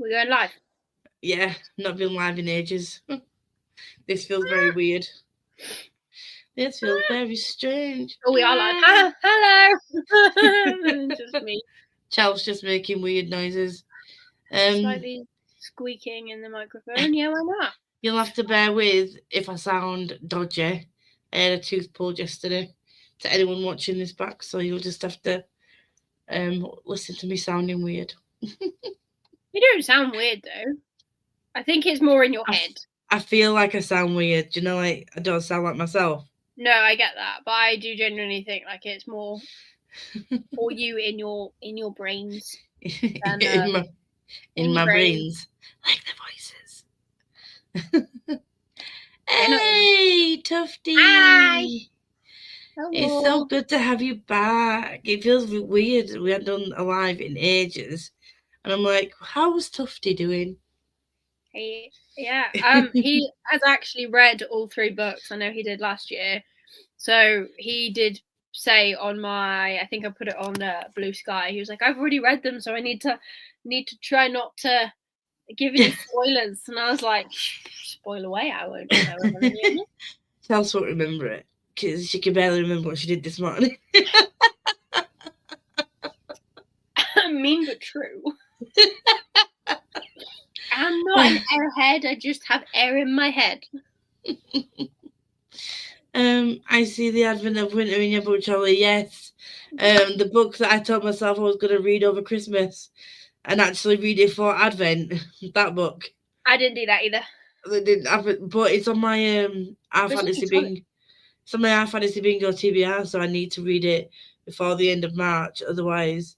We're going live. Yeah, not been live in ages. This feels very weird. This feels very strange. Oh, we are live. Hello. It's just me. Chels just making weird noises. Slightly squeaking in the microphone. Yeah, why not? You'll have to bear with if I sound dodgy. I had a tooth pulled yesterday. To anyone watching this back, so you'll just have to listen to me sounding weird. You don't sound weird though. I think it's more in your head. I feel like I sound weird. Do you know, like I don't sound like myself. No, I get that, but I do genuinely think like it's more for you in your brains. Than, in my brains, like the voices. Hey, Tufty! Hi. Hello. It's so good to have you back. It feels weird. We hadn't done a live in ages, and I'm like, how's Tufty doing? He has actually read all 3 books. I know he did last year, so he did say on my, I think I put it on Blue Sky. He was like, I've already read them, so I need to try not to give any spoilers. And I was like, spoil away, I won't know. Chels won't remember it because she can barely remember what she did this morning. Mean but true. I'm not an airhead. I just have air in my head. I see the advent of winter in your book, Charlie. Yes. The book that I told myself I was going to read over Christmas and actually read it for Advent. That book. I didn't do that either. They didn't have it, but it's on my Our Fantasy Bingo. It's on my Our Fantasy Bingo TBR, so I need to read it before the end of March. Otherwise,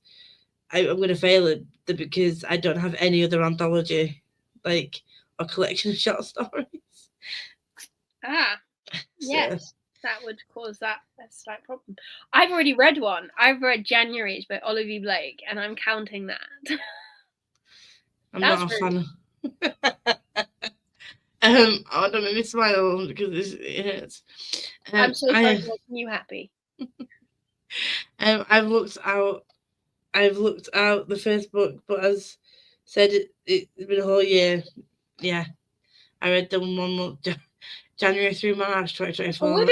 I'm going to fail it because I don't have any other anthology, like a collection of short stories. Yes, that would cause a slight problem. I've already read one. I've read January's by Olivia Blake, and I'm counting that. I'm not a fan. Oh, don't make me smile because it hurts. I'm so sorry for making you happy. I've looked out the first book, but as said, it's been a whole year. Yeah, I read them 1 month, January through March 2024.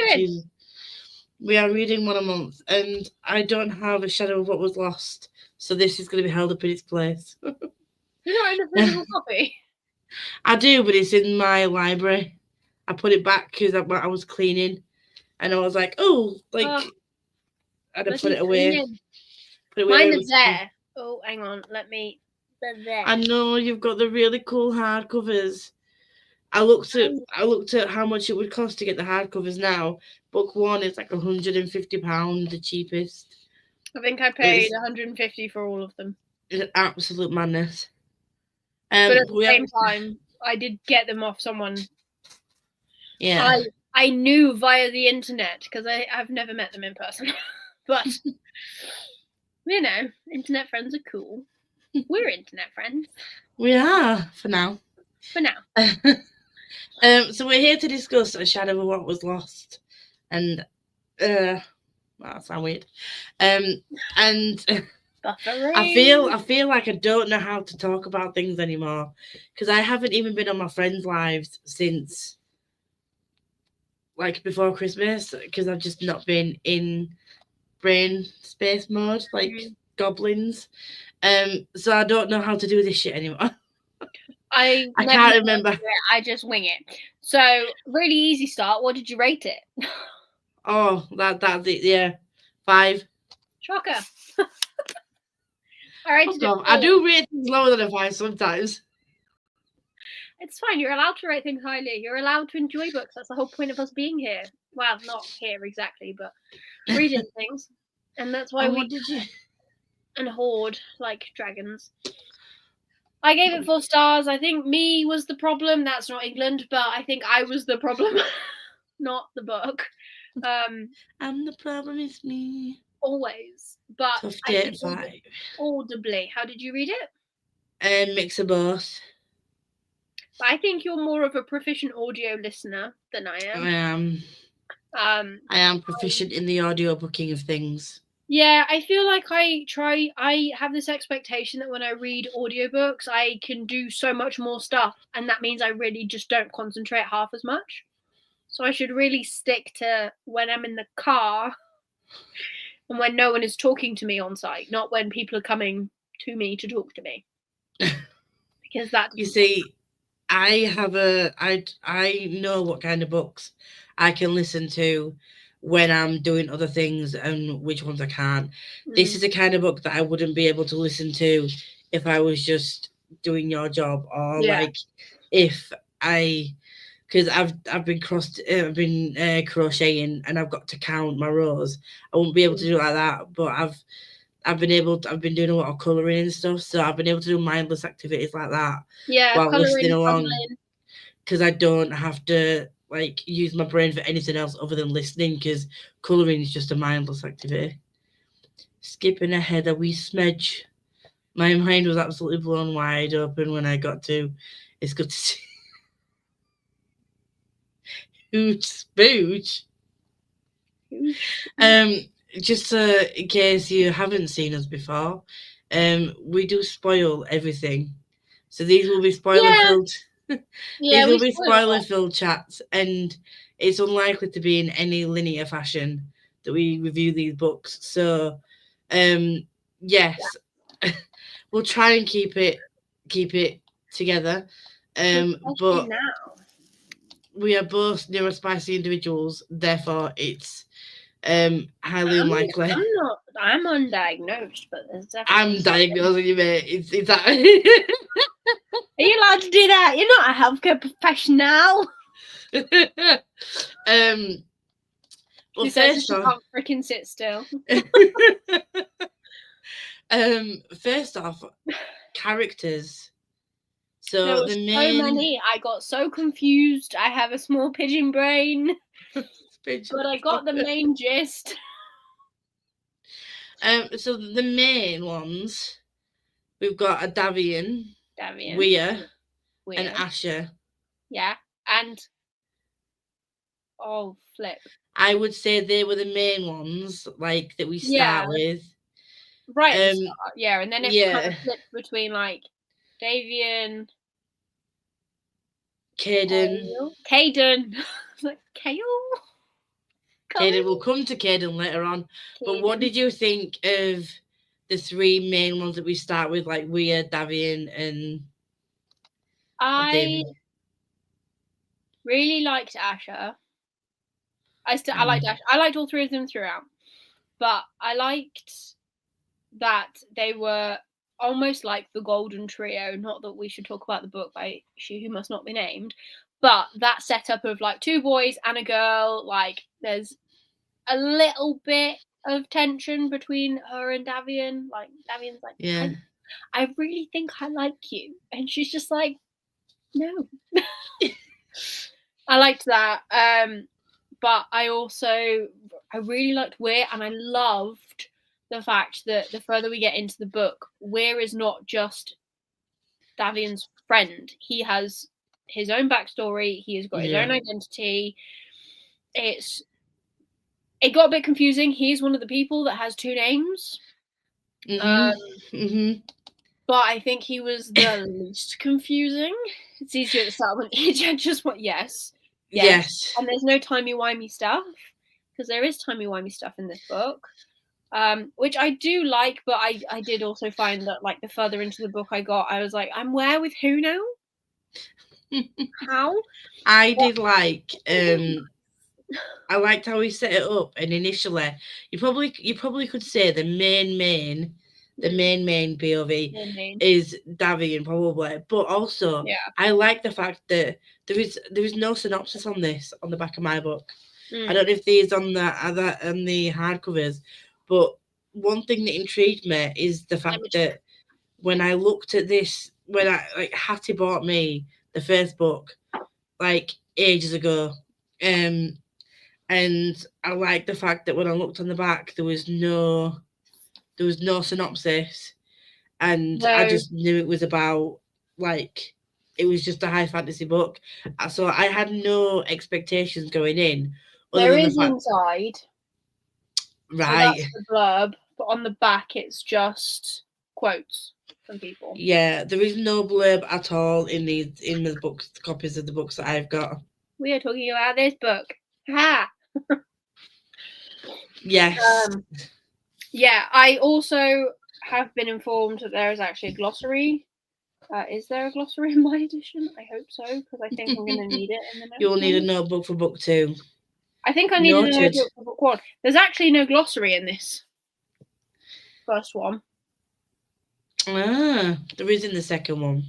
We are reading one a month, and I don't have a shadow of what was lost, so this is going to be held up in its place. You're not in a physical copy? I do, but it's in my library. I put it back because I was cleaning, and I was like, "Oh, like," I'd have put it away. Mine is there. Oh, hang on, let me. They're there. I know you've got the really cool hardcovers. I looked at how much it would cost to get the hardcovers now. Book 1 is like £150, the cheapest. I think I paid £150 for all of them. It's an absolute madness. But at the same time, I did get them off someone. Yeah. I knew via the internet because I've never met them in person. But you know, internet friends are cool. We're internet friends. We are for now. For now. So we're here to discuss A Shadow of What Was Lost, and well, that sounds weird. And I feel like I don't know how to talk about things anymore because I haven't even been on my friends' lives since like before Christmas because I've just not been in brain space mode like goblins. So I don't know how to do this shit anymore. I can't remember. I just wing it. So really easy start. What did you rate it? Oh, that's it. Yeah, 5. Shocker. All right. I do rate things lower than a 5 sometimes. It's fine. You're allowed to rate things highly. You're allowed to enjoy books. That's the whole point of us being here. Well, not here exactly, but reading things. And that's why and hoard like dragons. I gave it 4 stars. I think me was the problem. That's not England, but I think I was the problem, not the book. And the problem is me. Always. But I did 5. Audibly. How did you read it? Mix of both. But I think you're more of a proficient audio listener than I am. I am. I am proficient in the audio booking of things. Yeah, I feel like I have this expectation that when I read audiobooks, I can do so much more stuff, and that means I really just don't concentrate half as much. So I should really stick to when I'm in the car and when no one is talking to me on site, not when people are coming to me to talk to me. Because that You doesn't see, I know what kind of books I can listen to when I'm doing other things and which ones I can't. This is a kind of book that I wouldn't be able to listen to if I was just doing your job, or Yeah. like if I, because I've been crocheting and I've got to count my rows. I won't be able to do it like that, but I've been doing a lot of colouring and stuff, so I've been able to do mindless activities like that Yeah, while listening colouring, along, puzzling. because I don't have to like use my brain for anything else other than listening, because colouring is just a mindless activity. Skipping ahead a wee smidge. My mind was absolutely blown wide open when I got to It's Good to See Hooch Spooch. Just in case you haven't seen us before, we do spoil everything. So these will be spoiler filled. Yeah, These we will be spoil a spoiler lot. filled chats, and it's unlikely to be in any linear fashion that we review these books. So, yes, we'll try and keep it together. Especially But now. we are both neurospicy individuals, therefore it's highly I'm unlikely. not. I'm undiagnosed, but there's I'm definitely. diagnosing you, mate. It's that. Are you allowed to do that? You're not a healthcare professional. Well, She said first she off, can't freaking sit still. first off, characters. There So were the so main many. I got so confused. I have a small pigeon brain, but I got the main gist. So the main ones, we've got a Davian, Damien. Weir, and Weird. Asher. Yeah. And oh flip. I would say they were the main ones, like that we Yeah. start with. Right at the start. Yeah, and then it kind Yeah, of flipped between like Davian, Caden. Caden. Like Kale. Caden, we'll come to Caden later on. But what did you think of the three main ones that we start with, like Weir, Davian, and I really liked Asher. I liked Asher. I liked all three of them throughout, but I liked that they were almost like the golden trio. Not that we should talk about the book by She Who Must Not Be Named, but that setup of like two boys and a girl. Like there's a little bit of tension between her and Davian. Like Davian's like, yeah, I really think I like you, and she's just like, no. I liked that. But I really liked Weir, and I loved the fact that the further we get into the book, Weir is not just Davian's friend. He has his own backstory. He has got his own identity. It got a bit confusing. He's one of the people that has two names. But I think he was the least confusing. It's easier at the start when he just went yes. And there's no timey-wimey stuff, because there is timey-wimey stuff in this book, which I do like, but I did also find that like the further into the book I got, I was like, I'm where with who now? How? I did like I liked how he set it up, and initially you probably could say the main POV is Davian probably, but also I like the fact that there is no synopsis on this on the back of my book. I don't know if these on the hardcovers, but one thing that intrigued me is the fact that when I looked at this, when I like Hattie bought me the first book like ages ago, and I like the fact that when I looked on the back there was no synopsis, and I just knew it was about like it was just a high fantasy book, so I had no expectations going in. There is inside. So Right. that's the blurb, but on the back it's just quotes from people. Yeah, there is no blurb at all in the books, copies of the books that I've got. We are talking about this book. Ha! Yes. Yeah, I also have been informed that there is actually a glossary. Is there a glossary in my edition? I hope so, because I think I'm going to need it in the next You'll need a one. notebook for book 2. I think I need a notebook for book 1. There's actually no glossary in this first one. Ah, there is in the second one.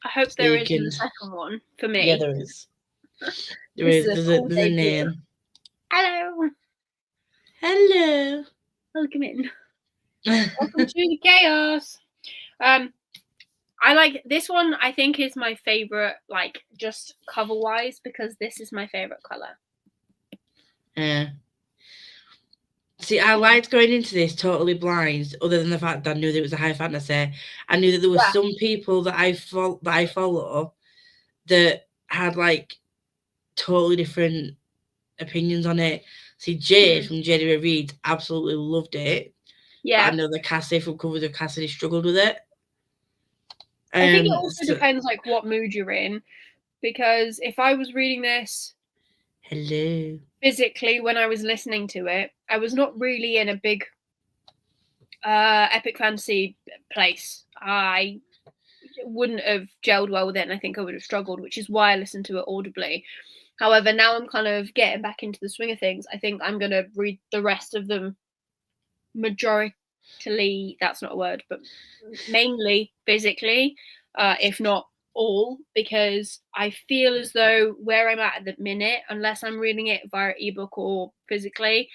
I hope there is in the second one, for me. Yeah, there is. There is. There's a name. Hello. Hello. Welcome in. Welcome to the chaos. I like this one. I think is my favorite, like just cover wise, because this is my favorite color. Yeah. See, I liked going into this totally blind, other than the fact that I knew that it was a high fantasy. I knew that there were some people that I follow that had like totally different opinions on it. See, Jade from Jade Reed absolutely loved it. Yeah. But I know that Cassie from Covers of Cassidy struggled with it. I think it also depends like what mood you're in, because if I was reading this physically when I was listening to it, I was not really in a big epic fantasy place. I wouldn't have gelled well with it, and I think I would have struggled, which is why I listened to it audibly. However, now I'm kind of getting back into the swing of things. I think I'm going to read the rest of them majority, that's not a word, but mainly physically, if not all, because I feel as though where I'm at the minute, unless I'm reading it via ebook or physically,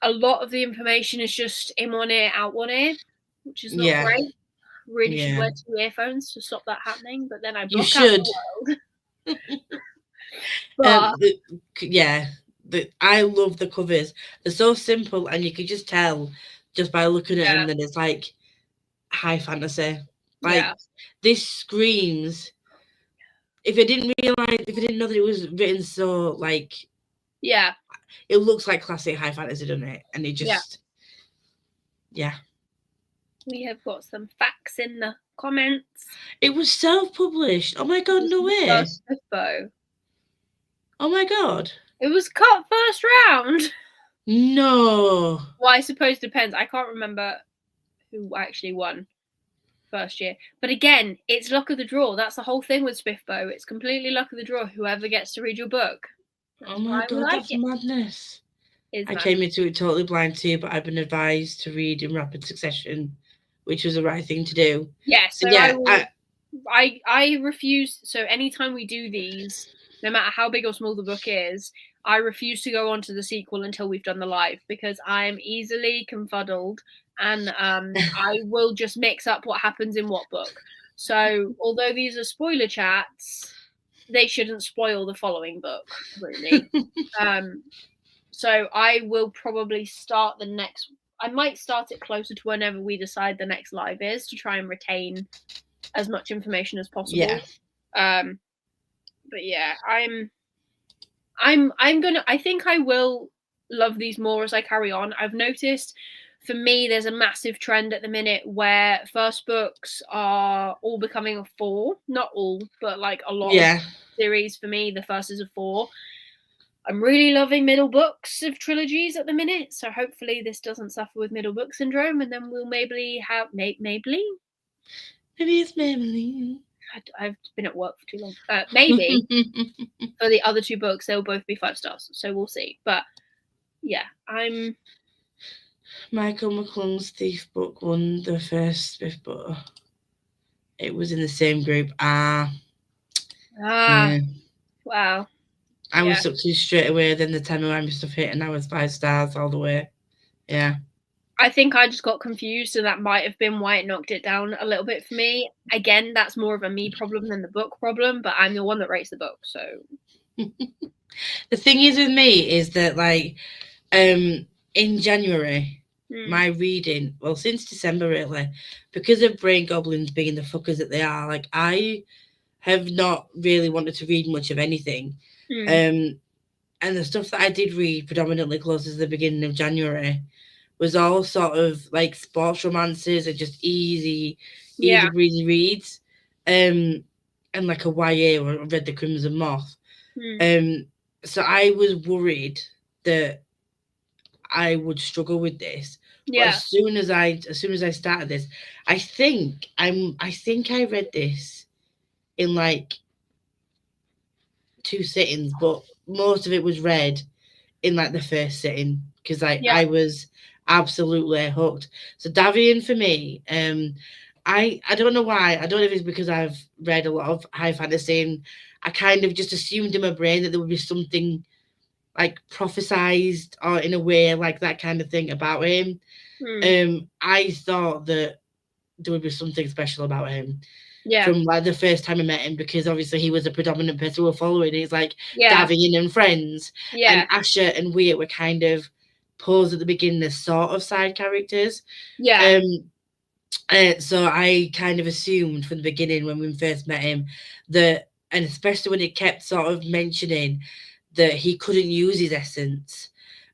a lot of the information is just in one ear, out one ear, which is not great. Really should wear 2 earphones to stop that happening, but then I block out the world. But I love the covers. They're so simple, and you can just tell just by looking at them that it's like high fantasy. Like this screams. If I didn't know that it was written so like, it looks like classic high fantasy, doesn't it? And it just, We have got some facts in the comments. It was self-published. Oh my god, no way. Oh my god. It was cut first round. No. Well, I suppose it depends. I can't remember who actually won first year. But again, it's luck of the draw. That's the whole thing with Swiftbow. It's completely luck of the draw. Whoever gets to read your book. Oh my god, that's madness. I came into it totally blind too, but I've been advised to read in rapid succession, which was the right thing to do. Yes. I refuse. So anytime we do these, no matter how big or small the book is, I refuse to go on to the sequel until we've done the live, because I'm easily confuddled, and I will just mix up what happens in what book. So although these are spoiler chats, they shouldn't spoil the following book, really. So I will probably start the next. I might start it closer to whenever we decide the next live is, to try and retain as much information as possible. But yeah, I think I will love these more as I carry on. I've noticed for me there's a massive trend at the minute where first books are all becoming a 4. Not all, but like a lot of series for me, the first is a 4. I'm really loving middle books of trilogies at the minute, so hopefully this doesn't suffer with middle book syndrome, and then we'll maybe have Maybelline. Maybe it's Maybelline. I've been at work for too long. Maybe for the other 2 books, they'll both be 5 stars. So we'll see. But yeah, I'm. Michael McClung's Thief book won the first 5th book. It was in the same group. Wow. I was up to straight away. Then the time around stuff hit, and I was 5 stars all the way. Yeah. I think I just got confused, and that might have been why it knocked it down a little bit for me. Again, that's more of a me problem than the book problem, but I'm the one that rates the book, so. The thing is with me is that, like, in January, my reading, well, since December really, because of Brain Goblins being the fuckers that they are, like, I have not really wanted to read much of anything. And the stuff that I did read predominantly close to the beginning of January was all sort of like sports romances and just easy Yeah. breezy reads. And like a YA, or read The Crimson Moth. So I was worried that I would struggle with this. But Yeah. as soon as I started this, I think I read this in like 2 sittings, but most of it was read in like the first sitting because Yeah. I was absolutely hooked. So Davian for me, I don't know why. I don't know if it's because I've read a lot of high fantasy and I kind of just assumed in my brain that there would be something like prophesized or in a way like that kind of thing about him. I thought that there would be something special about him Yeah. from like the first time I met him, because obviously he was a predominant person we were following. He's like Yeah. Davian and friends, Yeah. and Asher and Wyatt were kind of posed at the beginning as sort of side characters. Yeah. So I kind of assumed from the beginning when we first met him that, and especially when it kept sort of mentioning that he couldn't use his essence.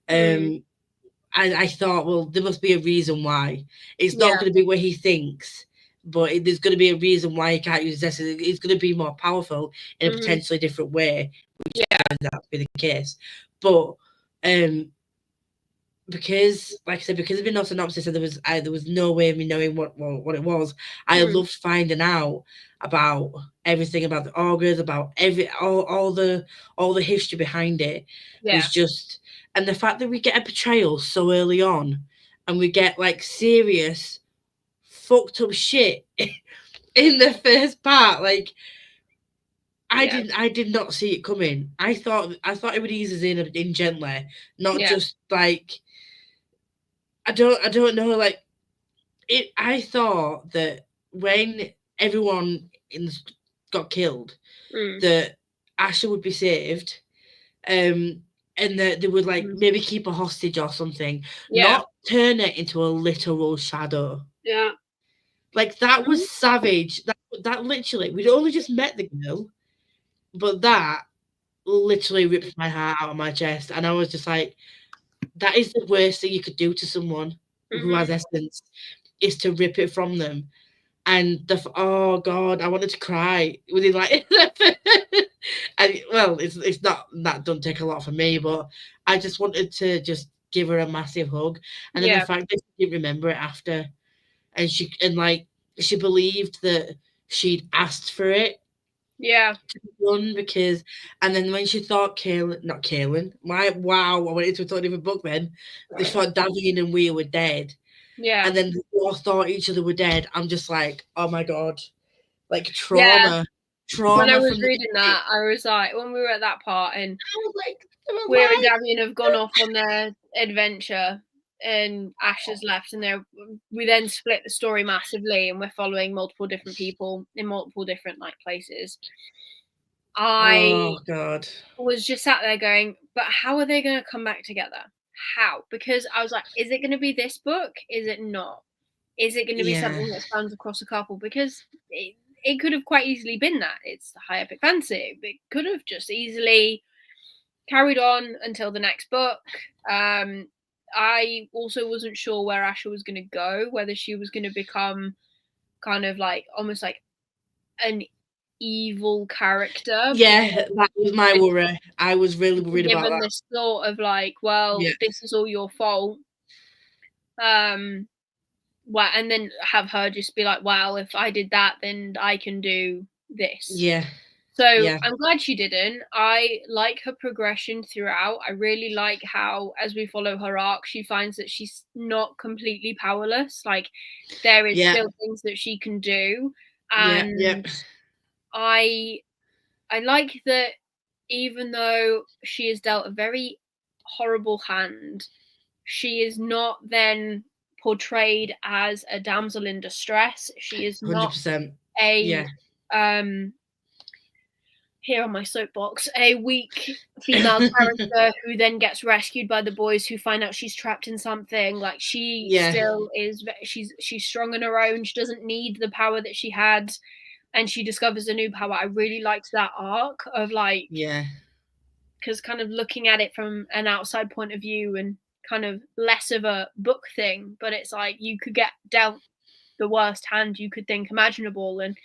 I thought, well, there must be a reason why. It's not Yeah. going to be what he thinks, but there's going to be a reason why he can't use his essence. It's going to be more powerful in a potentially different way, which turns out to be the case. But because, like I said, because of the no synopsis, and there was no way of me knowing what it was. I loved finding out about everything about the augurs, about all the history behind it. Yeah. Was just, and the fact that we get a portrayal so early on, and we get like serious fucked up shit in the first part, like. I did not see it coming. I thought it would ease us in gently, not just like. I don't know, like it. I thought that when everyone got killed, that Asher would be saved, and that they would like maybe keep a hostage or something, not turn it into a literal shadow. Yeah. Like that was savage. That literally, we'd only just met the girl, but that literally ripped my heart out of my chest, and I was just like, that is the worst thing you could do to someone who has essence, is to rip it from them. And oh god, I wanted to cry within like and well, it's not, that don't take a lot for me, but I just wanted to just give her a massive hug. And then the fact that she didn't remember it after, and she believed that she'd asked for it. Yeah. Because, and then when she thought not Kaylin, I went into a totally different book then. They thought Davian and we were dead. Yeah. And then they all thought each other were dead. I'm just like, oh my god. Like trauma. When I was from reading that, I was like, when we were at that part and I was like, Weir and Davian have gone off on their adventure and Ash has left, and we then split the story massively and we're following multiple different people in multiple different like places. Oh god. Was just sat there going, but how are they going to come back together? How? Because I was like, is it going to be this book? Is it not? Is it going to be something that spans across a couple? Because it could have quite easily been that. It's the high epic fantasy. It could have just easily carried on until the next book. I also wasn't sure where Asher was going to go, whether she was going to become kind of like almost like an evil character. Yeah, that was my worry. I was really worried about that. Given this sort of like, well, this is all your fault. Well, and then have her just be like, well, if I did that, then I can do this. Yeah. So I'm glad she didn't. I like her progression throughout. I really like how, as we follow her arc, she finds that she's not completely powerless. Like there is still things that she can do. And I like that even though she is dealt a very horrible hand, she is not then portrayed as a damsel in distress. She is not 100%. a here on my soapbox, a weak female character who then gets rescued by the boys who find out she's trapped in something. Like she still is, she's strong on her own. She doesn't need the power that she had, and she discovers a new power. I really liked that arc of like, because kind of looking at it from an outside point of view and kind of less of a book thing, but it's like you could get dealt the worst hand you could think imaginable, and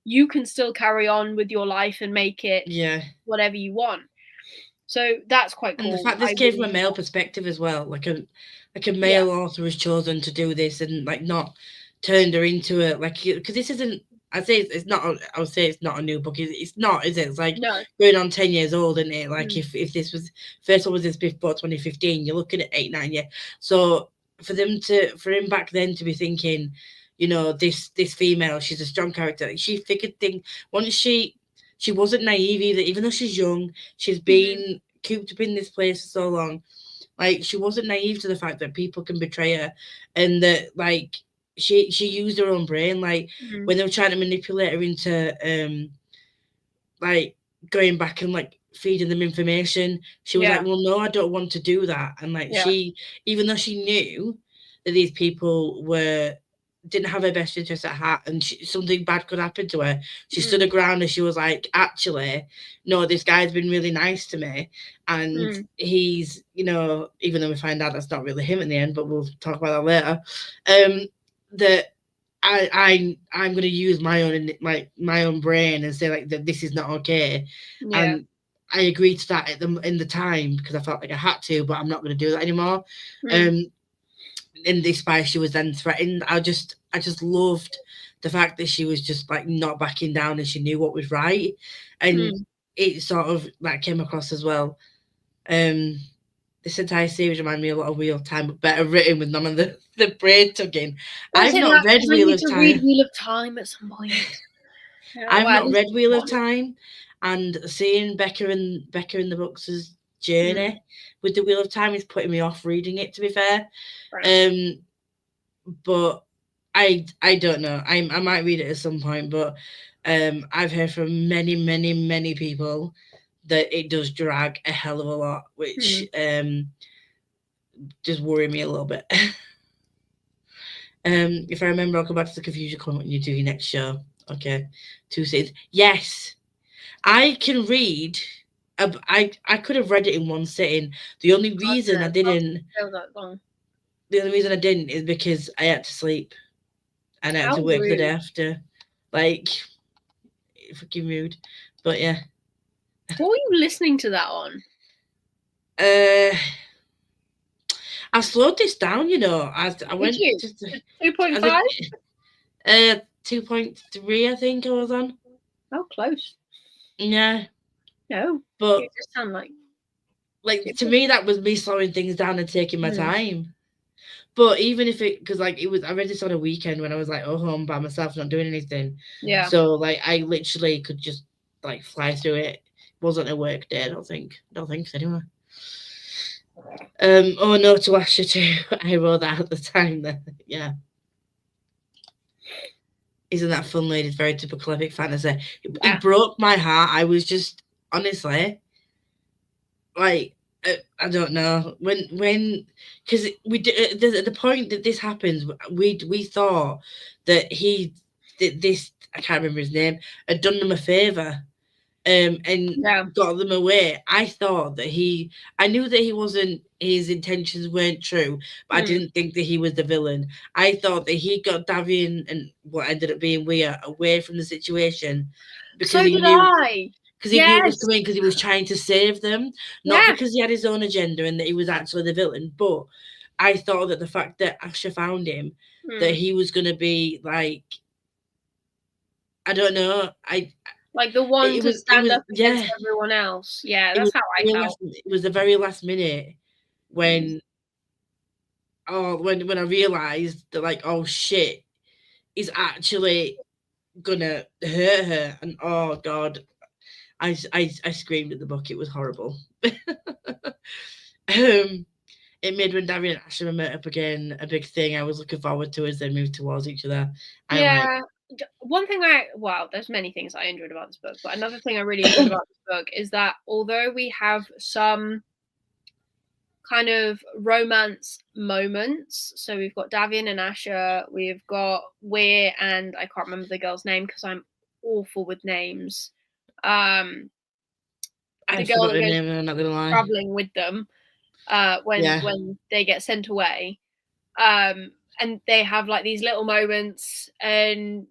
you can still carry on with your life and make it whatever you want. So that's quite cool. And the fact this came from a male perspective as well, like a male author has chosen to do this and like not turned her into a like, because this isn't. I'd say it's not. I would say it's not a new book. It's not, is it? It's like going on 10 years old, isn't it? Like if this was first one was this before 2015, you're looking at 8-9 years. So for him back then to be thinking, you know, this female, she's a strong character. She figured things once she wasn't naive either, even though she's young. She's been cooped up in this place for so long. Like she wasn't naive to the fact that people can betray her, and that like she used her own brain. Like when they were trying to manipulate her into like going back and like feeding them information, she was like, well, no, I don't want to do that. And like she, even though she knew that these people didn't have her best interest at heart and something bad could happen to her, she stood her ground and she was like, actually, no, this guy's been really nice to me, and he's, you know, even though we find out that's not really him in the end, but we'll talk about that later, that I'm going to use my own brain and say like that this is not okay, and I agreed to that in the time because I felt like I had to, but I'm not going to do that anymore. In this way, she was then threatened. I just loved the fact that she was just like not backing down and she knew what was right, and it sort of like came across as well. This entire series reminded me a lot of Wheel of Time, but better written with none of the brain tugging. I've not read Wheel of Time. Read Wheel of Time at some point. I've not read Wheel of Time, and seeing Becca in the Bookstores' journey with the Wheel of Time is putting me off reading it, to be fair. Right. But I don't know. I might read it at some point, but I've heard from many people that it does drag a hell of a lot, which just worry me a little bit. If I remember, I'll come back to the confusion comment when you do your next show. Okay, 2 scenes. Yes, I can read. I could have read it in one sitting. The only reason I didn't. The only reason I didn't is because I had to sleep, and I had to work the day after. Like, fucking rude. But yeah. What were you listening to that on? I slowed this down, you know. I went to 2.5? 2.3, I think I was on. Oh, close. Yeah. No, but you just sound like to me that was me slowing things down and taking my time. But even if because like it was, I read this on a weekend when I was like, home by myself, not doing anything. Yeah. So like I literally could just like fly through it. It wasn't a work day, I don't think so anyway. Oh no to Asher too. I wrote that at the time then. Yeah. Isn't that fun, ladies? Very typical epic fantasy. It broke my heart. I was just honestly like, I don't know when because we did at the point that this happens, we thought that he did this. I can't remember his name. Had done them a favor, and got them away. I thought that I knew that he wasn't. His intentions weren't true, but I didn't think that he was the villain. I thought that he got Davian and what ended up being Weir away from the situation because he knew. Because he knew it was coming, because he was trying to save them, not because he had his own agenda and that he was actually the villain. But I thought that the fact that Asher found him, that he was going to be like, I don't know, like the one to stand up against everyone else. Yeah, that's how I felt. It was the very last minute when, when I realised that like, oh shit, he's actually gonna hurt her, and oh god. I screamed at the book. It was horrible. It made when Davian and Asher met up again a big thing. I was looking forward to as they moved towards each other. One thing there's many things I enjoyed about this book, but another thing I really enjoyed about this book is that although we have some kind of romance moments, so we've got Davian and Asher, we've got Weir and I can't remember the girl's name because I'm awful with names. I forgot her name, I'm not gonna lie. Traveling with them. when they get sent away. And they have like these little moments, and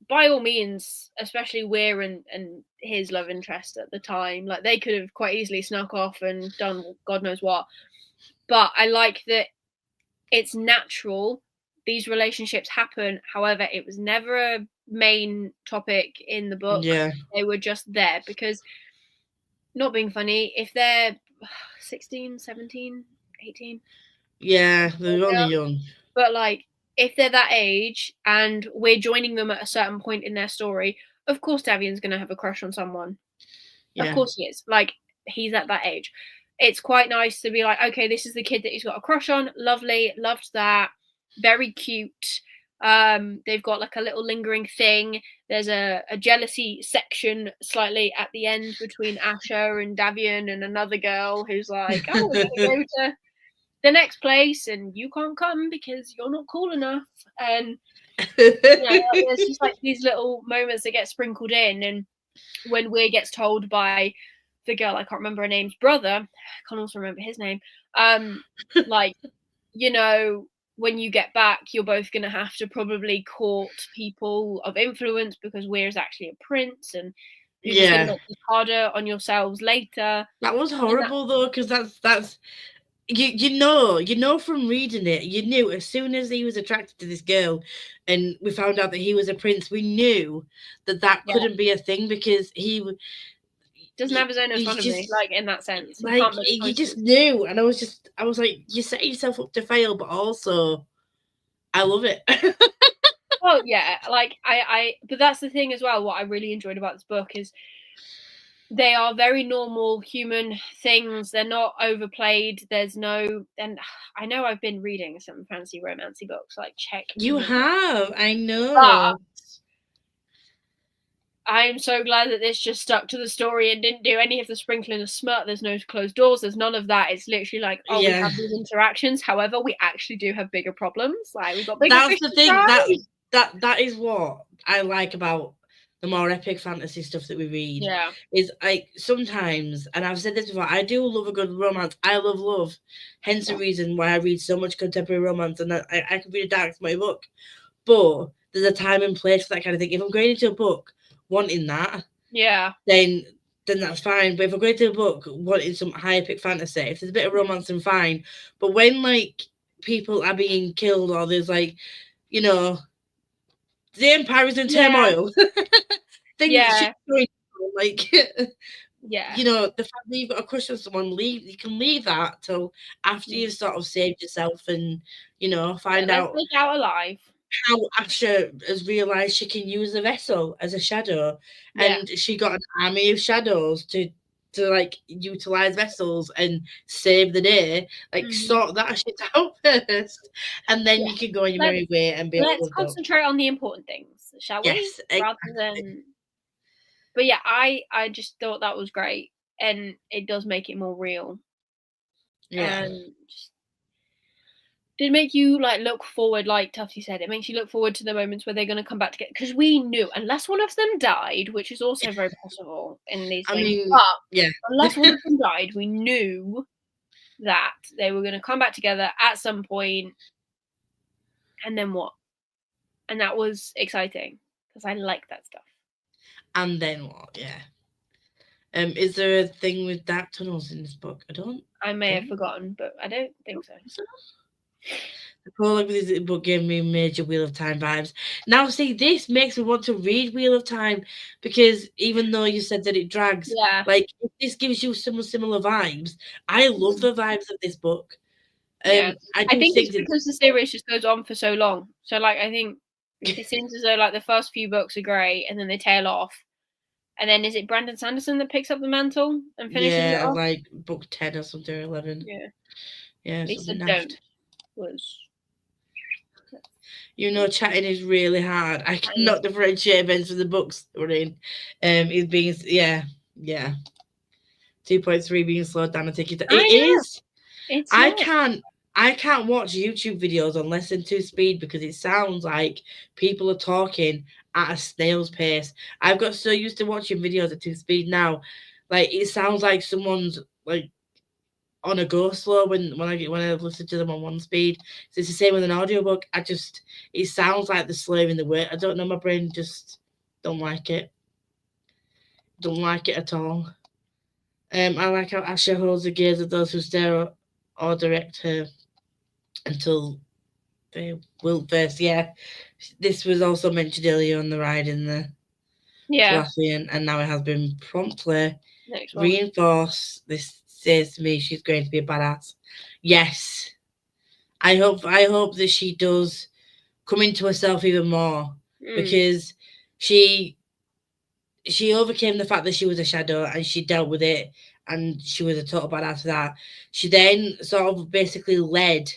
by all means, especially Weir and his love interest at the time, like they could have quite easily snuck off and done God knows what. But I like that it's natural. These relationships happen. However, it was never a main topic in the book. Yeah. They were just there because, not being funny, if they're 16, 17, 18. Yeah, they're only young. But like, if they're that age and we're joining them at a certain point in their story, of course Davian's going to have a crush on someone. Yeah. Of course he is. Like, he's at that age. It's quite nice to be like, okay, this is the kid that he's got a crush on. Lovely. Loved that. Very cute. They've got like a little lingering thing. There's a jealousy section slightly at the end between Asher and Davian and another girl who's like, oh, we're going to go to the next place and you can't come because you're not cool enough. And there's just like these little moments that get sprinkled in. And when Weir gets told by the girl, I can't remember her name's brother, I can't also remember his name, like, when you get back, you're both going to have to probably court people of influence because Weir's actually a prince, and you're just going to make it harder on yourselves later. That was horrible though, because that's you know from reading it, you knew as soon as he was attracted to this girl and we found out that he was a prince, we knew that couldn't be a thing because he doesn't have his own autonomy, like in that sense. Like you just knew, and I was like, you set yourself up to fail, but also I love it. Well, yeah, like but that's the thing as well. What I really enjoyed about this book is they are very normal human things. They're not overplayed. There's no, and I know I've been reading some fancy romancy books, like check. You have, I know. But I'm so glad that this just stuck to the story and didn't do any of the sprinkling of smut. There's no closed doors. There's none of that. It's literally like, we have these interactions. However, we actually do have bigger problems. Like, we've got bigger. That's the thing. That is what I like about the more epic fantasy stuff that we read. Yeah. Is like sometimes, and I've said this before, I do love a good romance. I love love. Hence the reason why I read so much contemporary romance, and I could read a dark smoky book. But there's a time and place for that kind of thing. If I'm going into a book wanting that, then that's fine. But if I'm going to a book wanting some high epic fantasy, if there's a bit of romance, then fine. But when like people are being killed, or there's like, the empire is in turmoil, then like, the fact that you've got a crush on someone, you can leave that till after you've sort of saved yourself and find out alive. How Asher has realised she can use a vessel as a shadow, and she got an army of shadows to like utilize vessels and save the day. Like sort that shit out first, and then you can go on your merry way and be. Let's concentrate on the important things, shall we? Yes, exactly. Rather than. But yeah, I just thought that was great, and it does make it more real. Yeah. And just, did make you like look forward, like Tufty said, it makes you look forward to the moments where they're going to come back together, because we knew, unless one of them died, which is also very possible in these things, but unless one of them died, we knew that they were going to come back together at some point, and then what? And that was exciting because I like that stuff. And then what? Is there a thing with dark tunnels in this book? I may have forgotten, but I don't think so. The prologue with this book gave me major Wheel of Time vibes. Now, see, this makes me want to read Wheel of Time, because even though you said that it drags, like, if this gives you some similar vibes, I love the vibes of this book. I think it's because the series just goes on for so long. So, like, I think it seems as though, like, the first few books are great, and then they tail off. And then is it Brandon Sanderson that picks up the mantle and finishes it off? Like book 10 or something, or 11. Yeah, Lisa don't was. Chatting is really hard. I cannot differentiate events from the books we're in. It's being 2.3 being slowed down and taking it. It is. I can't watch YouTube videos on less than 2 speed because it sounds like people are talking at a snail's pace. I've got so used to watching videos at 2 speed now, like it sounds like someone's like on a go slow when I listen to them on one speed. So it's the same with an audiobook. It sounds like the slurring the word. I don't know, my brain just don't like it. Don't like it at all. I like how Asha holds the gaze of those who stare or direct her until they wilt first. Yeah, this was also mentioned earlier on the ride in the Yeah. Latvian, and now it has been promptly Next one. reinforced. This says to me she's going to be a badass. Yes, I hope that she does come into herself even more because she overcame the fact that she was a shadow and she dealt with it and she was a total badass for that. She then sort of basically led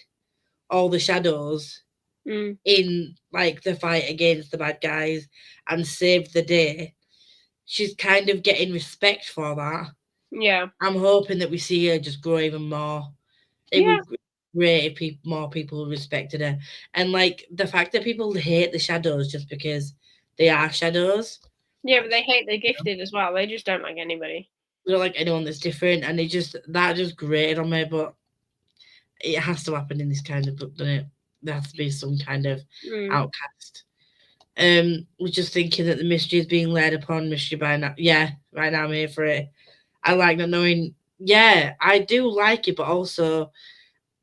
all the shadows in like the fight against the bad guys and saved the day. She's kind of getting respect for that. Yeah. I'm hoping that we see her just grow even more. It would be great if more people respected her. And like the fact that people hate the shadows just because they are shadows. Yeah, but they hate the gifted as well. They just don't like anybody. They don't like anyone that's different, and that just grated on me. But it has to happen in this kind of book, doesn't it? There has to be some kind of outcast. Was just thinking that the mystery is being led upon mystery by now. Yeah, right now I'm here for it. I like not knowing. Yeah, I do like it, but also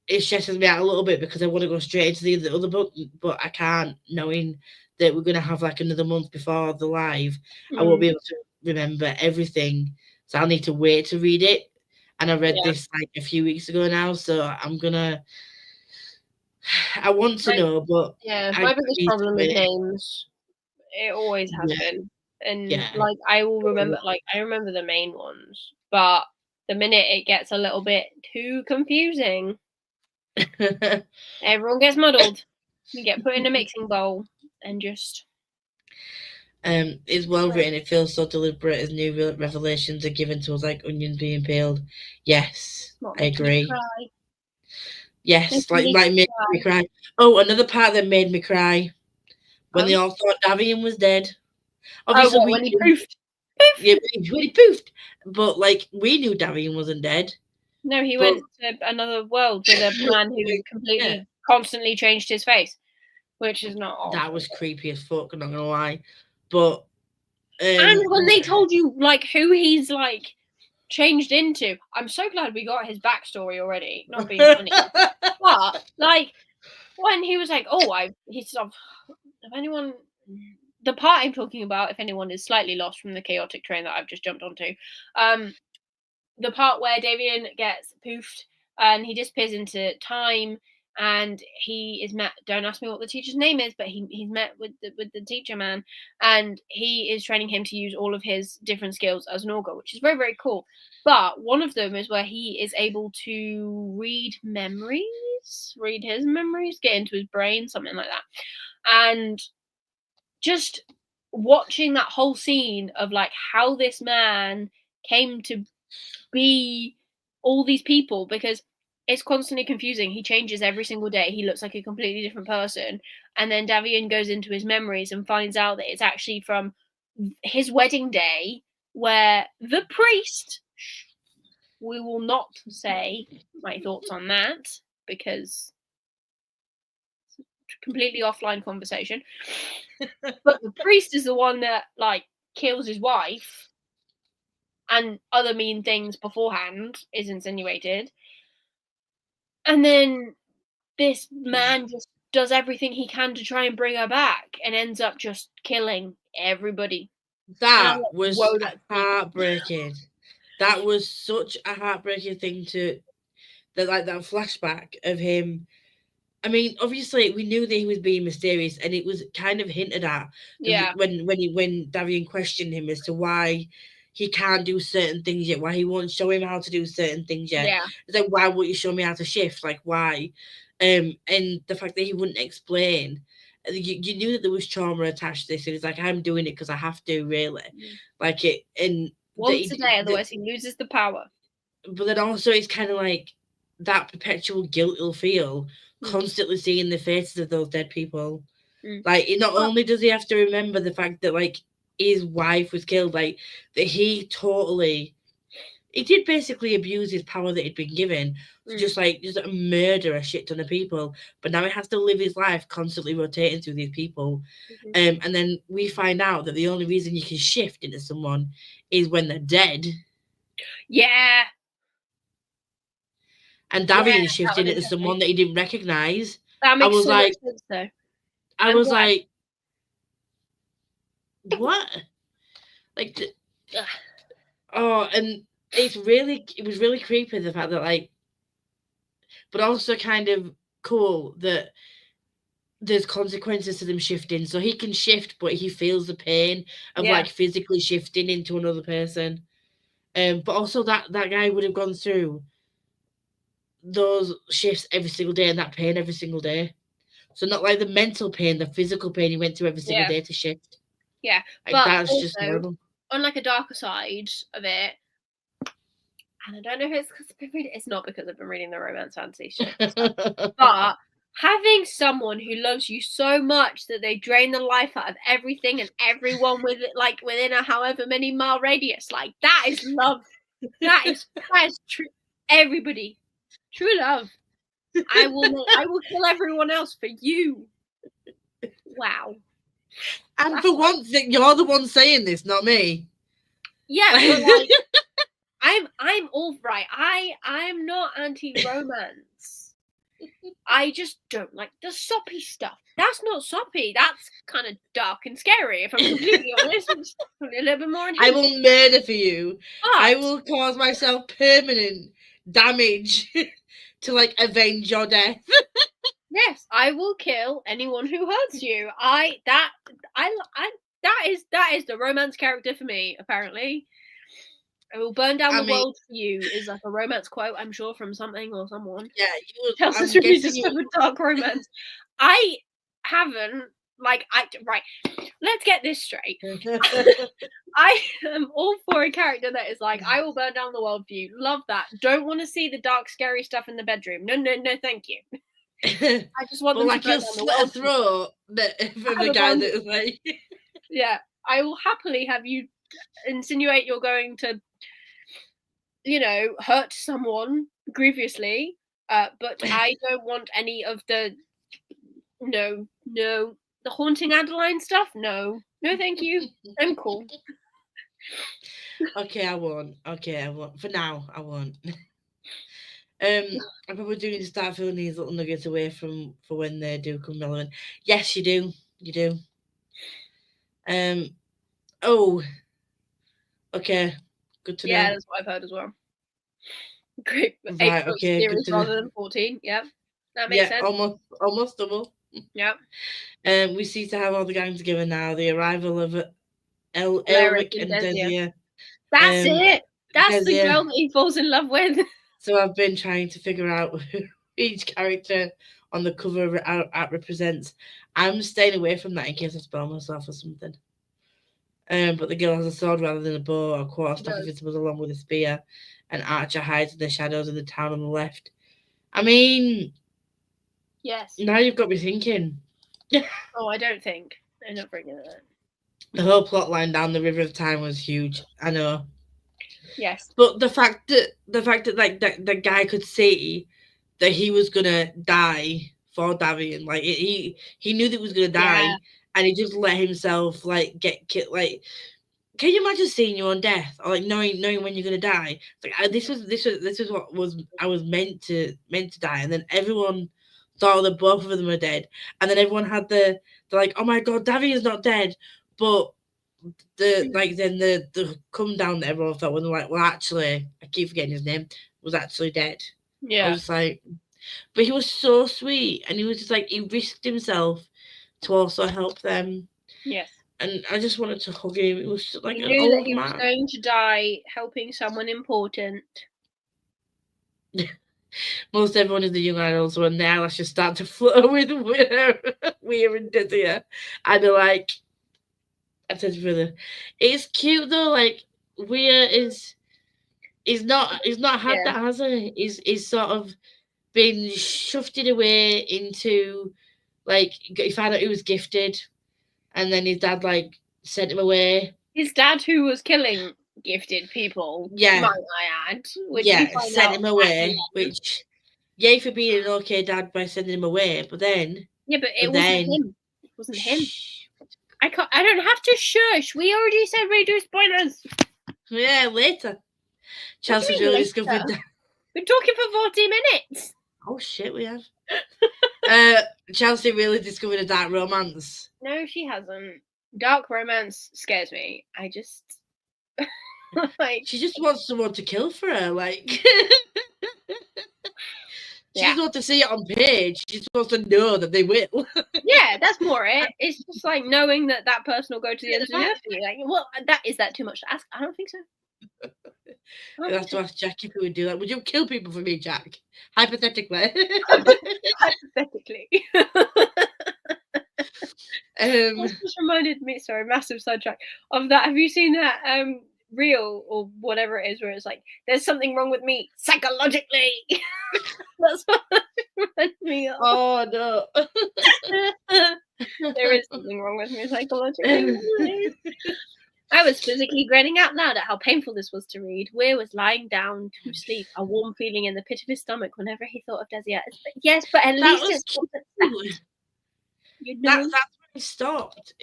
it stresses me out a little bit because I want to go straight into the other book, but I can't, knowing that we're gonna have like another month before the live. I won't be able to remember everything, so I'll need to wait to read it. And I read this like a few weeks ago now, so I'm gonna. I want to know, but my biggest problem with names, it always has been, and like I will remember, like I remember the main ones, but the minute it gets a little bit too confusing, everyone gets muddled. You get put in a mixing bowl and just. It's well written. It feels so deliberate as new revelations are given to us, like onions being peeled. Yes, I agree. Yes, like made me cry. Oh, another part that made me cry when they all thought Davian was dead. Obviously, when he poofed. Yeah, when he poofed. But like we knew Davian wasn't dead. No, he went to another world with a man who completely, constantly changed his face, which is not awful. That was creepy as fuck. I'm not gonna lie, but and when they told you like who he's like changed into, I'm so glad we got his backstory already. Not being funny, but like when he was like, "Oh, he's of if anyone." The part I'm talking about, if anyone is slightly lost from the chaotic train that I've just jumped onto, the part where Davian gets poofed and he disappears into time, and he is met. Don't ask me what the teacher's name is, but he's met with the teacher man, and he is training him to use all of his different skills as an augur, which is very, very cool. But one of them is where he is able to read his memories, get into his brain, something like that, and just watching that whole scene of like how this man came to be all these people, because it's constantly confusing. He changes every single day. He looks like a completely different person. And then Davian goes into his memories and finds out that it's actually from his wedding day, where the priest, we will not say my thoughts on that because it's a completely offline conversation. But the priest is the one that like kills his wife and other mean things beforehand, is insinuated. And then this man just does everything he can to try and bring her back and ends up just killing everybody. That was heartbreaking. That was such a heartbreaking thing that flashback of him. I mean, obviously, we knew that he was being mysterious, and it was kind of hinted at. Yeah. When Davian questioned him as to why he can't do certain things yet, why he won't show him how to do certain things yet. Yeah. It's like, why won't you show me how to shift? Like, why? And the fact that he wouldn't explain. You knew that there was trauma attached to this. And it's like, I'm doing it because I have to, really. Like it, and once a day, otherwise he loses the power. But then also, it's kind of like that perpetual guilt he'll feel constantly seeing the faces of those dead people. Like, not only does he have to remember the fact that like his wife was killed, like that he totally he did basically abuse his power that he'd been given to just murder a shit ton of people. But now he has to live his life constantly rotating through these people. And then we find out that the only reason you can shift into someone is when they're dead. Yeah. And Davian shifted into someone that he didn't recognise. That makes so much sense, though. I was like, what? Like, and it was really creepy, the fact that, like, but also kind of cool that there's consequences to them shifting. So he can shift, but he feels the pain of like physically shifting into another person. But also that guy would have gone through those shifts every single day and that pain every single day. So not like the mental pain, the physical pain he went through every single day to shift. Yeah, like, but that's also, just horrible. On like a darker side of it, and I don't know if it's because I've been reading. It's not because I've been reading the romance fantasy shit, but having someone who loves you so much that they drain the life out of everything and everyone within a however many mile radius, like that is love. That is true. Everybody, true love. I will kill everyone else for you. Wow. And that's for once, you're the one saying this, not me. Yeah, but like, I'm all right. I'm not anti-romance. I just don't like the soppy stuff. That's not soppy. That's kind of dark and scary. If I'm completely honest, it's a little bit more intense. I will murder for you. But I will cause myself permanent damage to like avenge your death. Yes, I will kill anyone who hurts you. That is the romance character for me. Apparently, I will burn down the world for you is like a romance quote, I'm sure, from something or someone. Yeah, Chels is really discovered dark romance. I haven't right. Let's get this straight. I am all for a character that is like, I will burn down the world for you. Love that. Don't want to see the dark, scary stuff in the bedroom. No, thank you. I just want them like to burn down the world throat from the guy that was like. Yeah, I will happily have you insinuate you're going to, hurt someone grievously, but I don't want any of the the haunting Adeline stuff. No, thank you. I'm cool. Okay, I won't. For now, I won't. I'm probably doing to start filling these little nuggets away for when they do come relevant. Yes, you do. You do. Oh. Okay. Good to know. Yeah, that's what I've heard as well. Great. Right. Okay. Good to rather than 14. Yeah, that makes sense. Almost double. Yeah. We see to have all the gang together now. The arrival of Elric and Desia. That's it. That's the girl that he falls in love with. So I've been trying to figure out who each character on the cover art represents. I'm staying away from that in case I spoil myself or something. But the girl has a sword rather than a bow, a quarterstaff invisible along with a spear, and Archer hides in the shadows of the town on the left. I mean, yes. Now you've got me thinking. Oh, I don't think. I'm not bringing it. The whole plot line down the River of Time was huge. I know. Yes. But the fact that like that guy could see that he was gonna die for Davian, like he knew that he was gonna die, and he just let himself like get killed. Like, can you imagine seeing your own death, or like knowing when you're gonna die? Like this was what I was meant to die, and then everyone thought that both of them were dead, and then everyone had they're like, oh my god, Davian's not dead, but the come down that everyone thought was like, well, actually, I keep forgetting his name, was actually dead. Yeah. I was like, but he was so sweet, and he was just like, he risked himself to also help them. Yes. And I just wanted to hug him. It was like he an knew old that he man. was going to die helping someone important. Most everyone is the young adults when the eyelashes start to flutter with Weir and Desia. And they're like, I said to brother, it's cute though. Like Weir he's not had that, has he? He's sort of been shifted away into like he found out he was gifted, and then his dad like sent him away. His dad, who was killing gifted people, Yeah. might I add. Which Yeah, we find sent out him at away, the end. which, yay for being an okay dad by sending him away, but then... Yeah, but it wasn't him. It wasn't him. I don't have to shush. We already said we do spoilers. Yeah, later. What do Chelsea you mean really later? discovered that. We're talking for 40 minutes. Oh shit, we have. Chelsea really discovered a dark romance. No, she hasn't. Dark romance scares me. I just like. She just wants someone to kill for her, like. She doesn't want to see it on page. She just wants to know that they will. Yeah, that's more it. It's just like knowing that person will go to the ends of the earth for you. Like, well, is that too much to ask? I don't think so. You'll have to ask Jack if he would do that. Would you kill people for me, Jack? Hypothetically. Hypothetically. This just reminded me, sorry, massive sidetrack, of that. Have you seen that reel or whatever it is where it's like, there's something wrong with me psychologically? That's what it reminds me of. Oh, no. There is something wrong with me psychologically. I was physically grinning out loud at how painful this was to read. Weir was lying down to sleep, a warm feeling in the pit of his stomach whenever he thought of Desiat. Yes, but at least it's that. You know? That's where it stopped.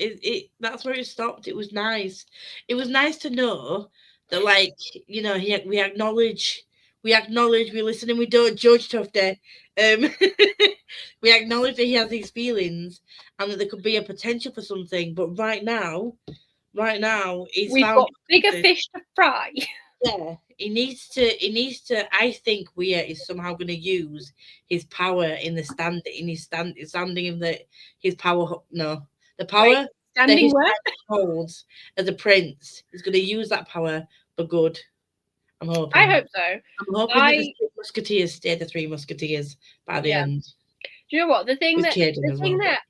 That's where it stopped. It was nice. It was nice to know that, like, you know, we acknowledge, we listen, and we don't judge Tufty. We acknowledge that he has these feelings and that there could be a potential for something. But right now, we've got bigger fish to fry. Yeah, he needs to. I think Weir is somehow going to use his power in the standing in his power. No, the power Wait, standing that where? his holds as a prince. He's going to use that power for good. I'm hoping. I hope so. I'm hoping that the Three Musketeers stay the Three Musketeers by the end. Do you know what the thing that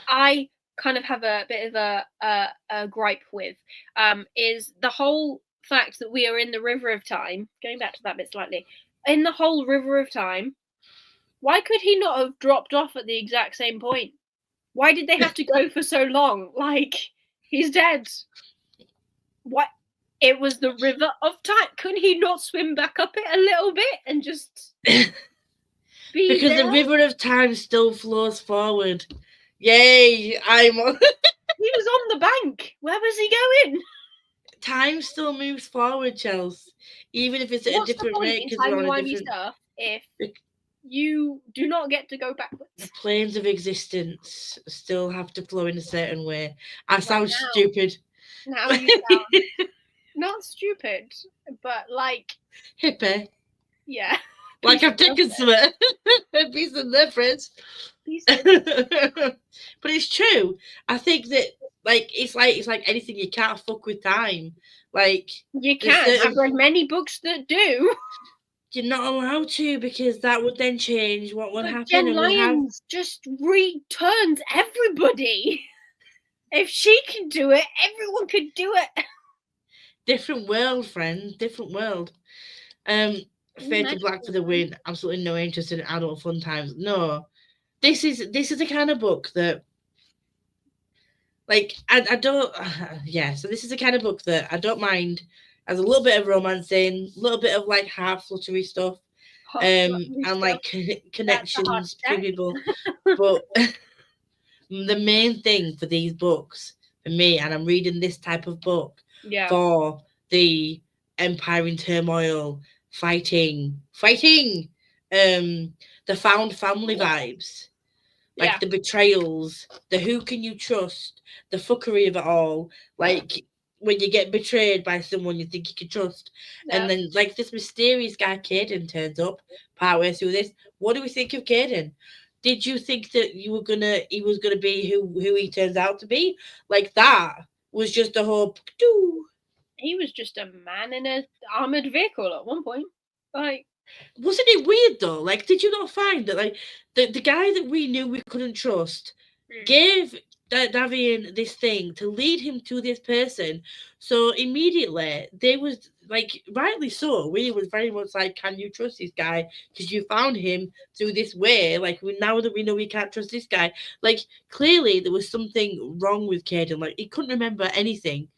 I kind of have a bit of a gripe with is the whole fact that we are in the River of Time. Going back to that bit slightly, in the whole River of Time, why could he not have dropped off at the exact same point? Why did they have to go for so long? Like, he's dead. What? It was the River of Time. Couldn't he not swim back up it a little bit and just because there? the River of Time still flows forward. Yay! I'm on. He was on the bank. Where was he going? Time still moves forward, Chels. Even if it's at a different rate, because we're on a different stuff. If you do not get to go backwards, the planes of existence still have to flow in a certain way. I sound stupid. Now you sound not stupid, but like hippie. Yeah. Like I've taken some a piece of difference. But it's true. I think that it's like anything, you can't fuck with time. Like you can. I've read many books that do. You're not allowed to, because that would then change what would happen. Jen Lyons just returns everybody. If she can do it, everyone could do it. Different world, friend. Different world. Fade to Black for the win. Absolutely no interest in adult fun times. No. This is the kind of book that, like, I don't. Yeah. So this is the kind of book that I don't mind. Has a little bit of romance in, a little bit of like half fluttery stuff, and like connections between people. But the main thing for these books for me, and I'm reading this type of book for the empire in turmoil, fighting, the found family vibes. Like the betrayals, the who can you trust, the fuckery of it all. Like when you get betrayed by someone you think you can trust. And then like this mysterious guy, Caden, turns up partway through this. What do we think of Caden? Did you think that he was gonna be who he turns out to be? Like that was just a whole He was just a man in an armored vehicle at one point. Like, wasn't it weird though? Like, did you not find that like the guy that we knew we couldn't trust gave Davian this thing to lead him to this person? So immediately they was like, rightly so, we was very much like, can you trust this guy? Because you found him through this way. Like, now that we know we can't trust this guy, like clearly there was something wrong with Caden. Like he couldn't remember anything.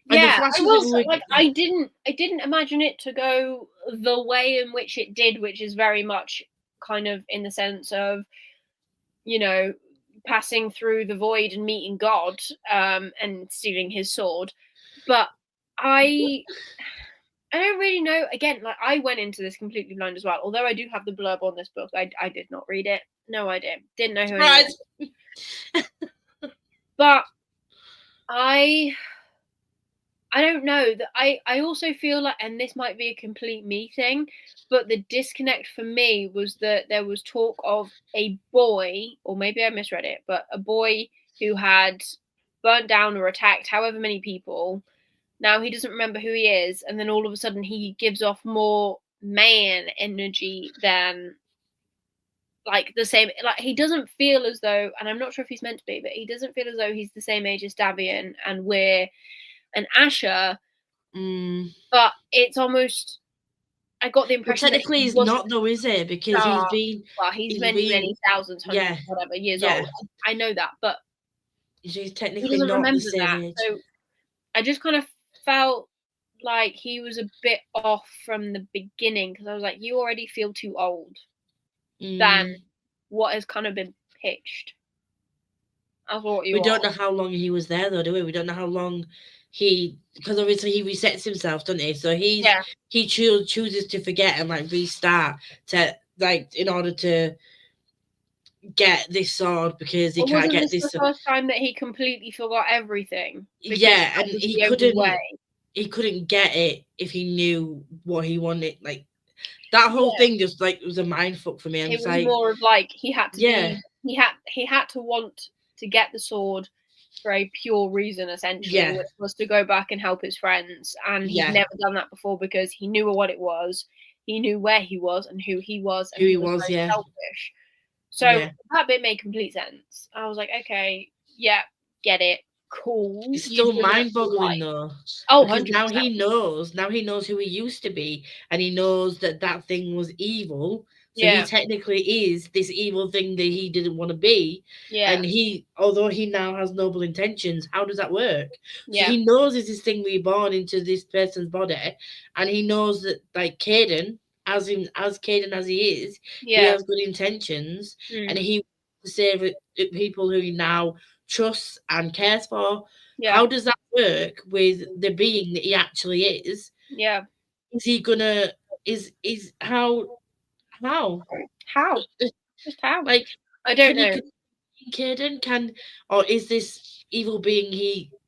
And the Yeah, I flashes will that we say, were, like, I didn't imagine it to go the way in which it did, which is very much kind of in the sense of, you know, passing through the void and meeting God, and stealing his sword. But I don't really know. Again, like, I went into this completely blind as well. Although I do have the blurb on this book, I did not read it. No idea. Didn't know who anyone was. But I don't know that I also feel like, and this might be a complete me thing, but the disconnect for me was that there was talk of a boy, or maybe I misread it, but a boy who had burnt down or attacked however many people. Now he doesn't remember who he is, and then all of a sudden he gives off more man energy than, like, the same, like, he doesn't feel as though, and I'm not sure if he's meant to be, but he doesn't feel as though he's the same age as Davian and Weir and Asher. But it's almost, I got the impression that technically he he's wasn't not though, is it? Because he's many, been, thousands, hundreds, whatever years old. I know that, but he's he technically doesn't not the remember same that. age. So I just kind of felt like he was a bit off from the beginning, because I was like, you already feel too old than what has kind of been pitched. I thought We don't know how long he was there though, do we? We don't know how long because obviously he resets himself, doesn't he? So he chooses to forget and like restart to, like, in order to get this sword, because he can't get this. The first time that he completely forgot everything? Yeah, and he couldn't get it if he knew what he wanted. Like, that whole thing just, like, was a mind fuck for me. It was more of like he had to be, he had to want to get the sword for a pure reason, essentially, which was to go back and help his friends. And he'd never done that before, because he knew what it was, he knew where he was and who he was, and he was very selfish. So that bit made complete sense. I was like, okay, yeah, get it, cool. It's still mind-boggling though. Oh, because 100%. now he knows who he used to be, and he knows that thing was evil. So he technically is this evil thing that he didn't want to be. And although he now has noble intentions, how does that work? So he knows it's this thing reborn into this person's body, and he knows that, like, Caden, as Caden as he is, he has good intentions, and he wants to save people who he now trusts and cares for. How does that work with the being that he actually is? Is he gonna is how just how, like, I don't know. Caden or is this evil being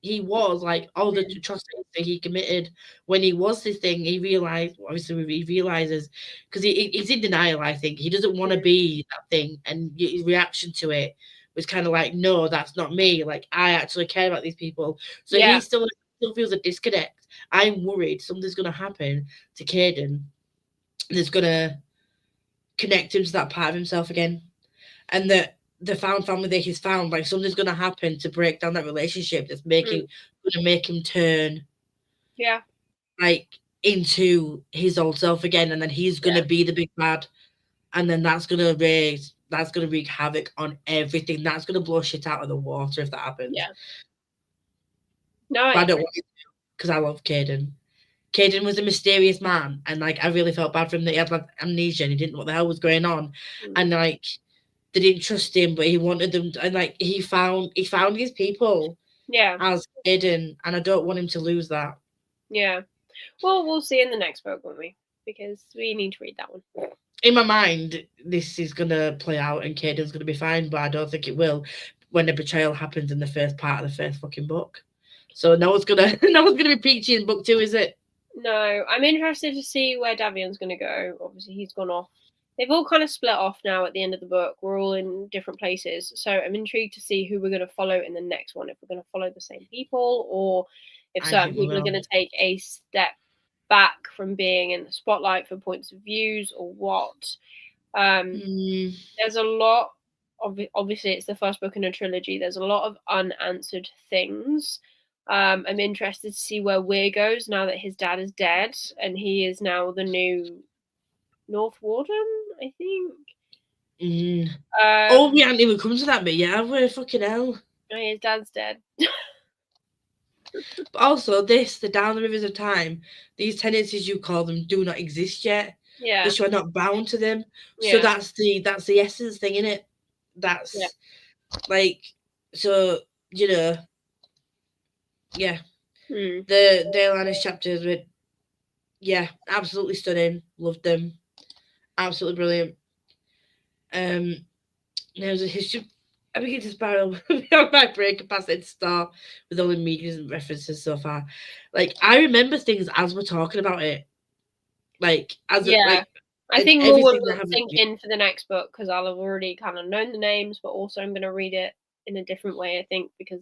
he was, like, all the atrocities that he committed when he was this thing, he realizes, because he's in denial. I think he doesn't want to be that thing, and his reaction to it was kind of like, no, that's not me, like, I actually care about these people. So he still feels a disconnect. I'm worried something's going to happen to Caden that's going to connect him to that part of himself again, and that the found family that he's found, like, something's going to happen to break down that relationship that's going to make him turn like into his old self again, and then he's going to be the big bad, and then that's going to wreak havoc on everything. That's going to blow shit out of the water if that happens. No, but I don't want it to, because I love Caden. Caden was a mysterious man, and, like, I really felt bad for him that he had, like, amnesia and he didn't know what the hell was going on. And, like, they didn't trust him, but he wanted them to, and, like, he found his people as Caden, and I don't want him to lose that. Well, we'll see in the next book, won't we? Because we need to read that one. In my mind, this is going to play out and Caden's going to be fine, but I don't think it will when the betrayal happens in the first part of the first fucking book. So no one's gonna be peachy in book 2, is it? No, I'm interested to see where Davian's going to go. Obviously, he's gone off. They've all kind of split off now at the end of the book. We're all in different places. So I'm intrigued to see who we're going to follow in the next one. If we're going to follow the same people, or if certain people are going to take a step back from being in the spotlight for points of views, or what. There's a lot of, obviously it's the first book in a trilogy. There's a lot of unanswered things. I'm interested to see where Weir goes now that his dad is dead and he is now the new North Warden, I think. We haven't even come to that bit yet, have we? Fucking hell. His dad's dead. But also this, the down the rivers of time, these tendencies you call them do not exist yet. Yeah. So you're not bound to them. So Yeah. that's the essence thing, in it. Yeah. That's like, so you know, yeah. Mm. The Alanis chapters were, yeah, absolutely stunning. Loved them. Absolutely brilliant. There's a history. I begin to spiral beyond my brain capacity to start with only media and references so far. Like I remember things as we're talking about it. Like as it Yeah. like I and think more everything that will happened. sink in for the next book because I'll have already kind of known the names, but also I'm going to read it in a different way, I think, because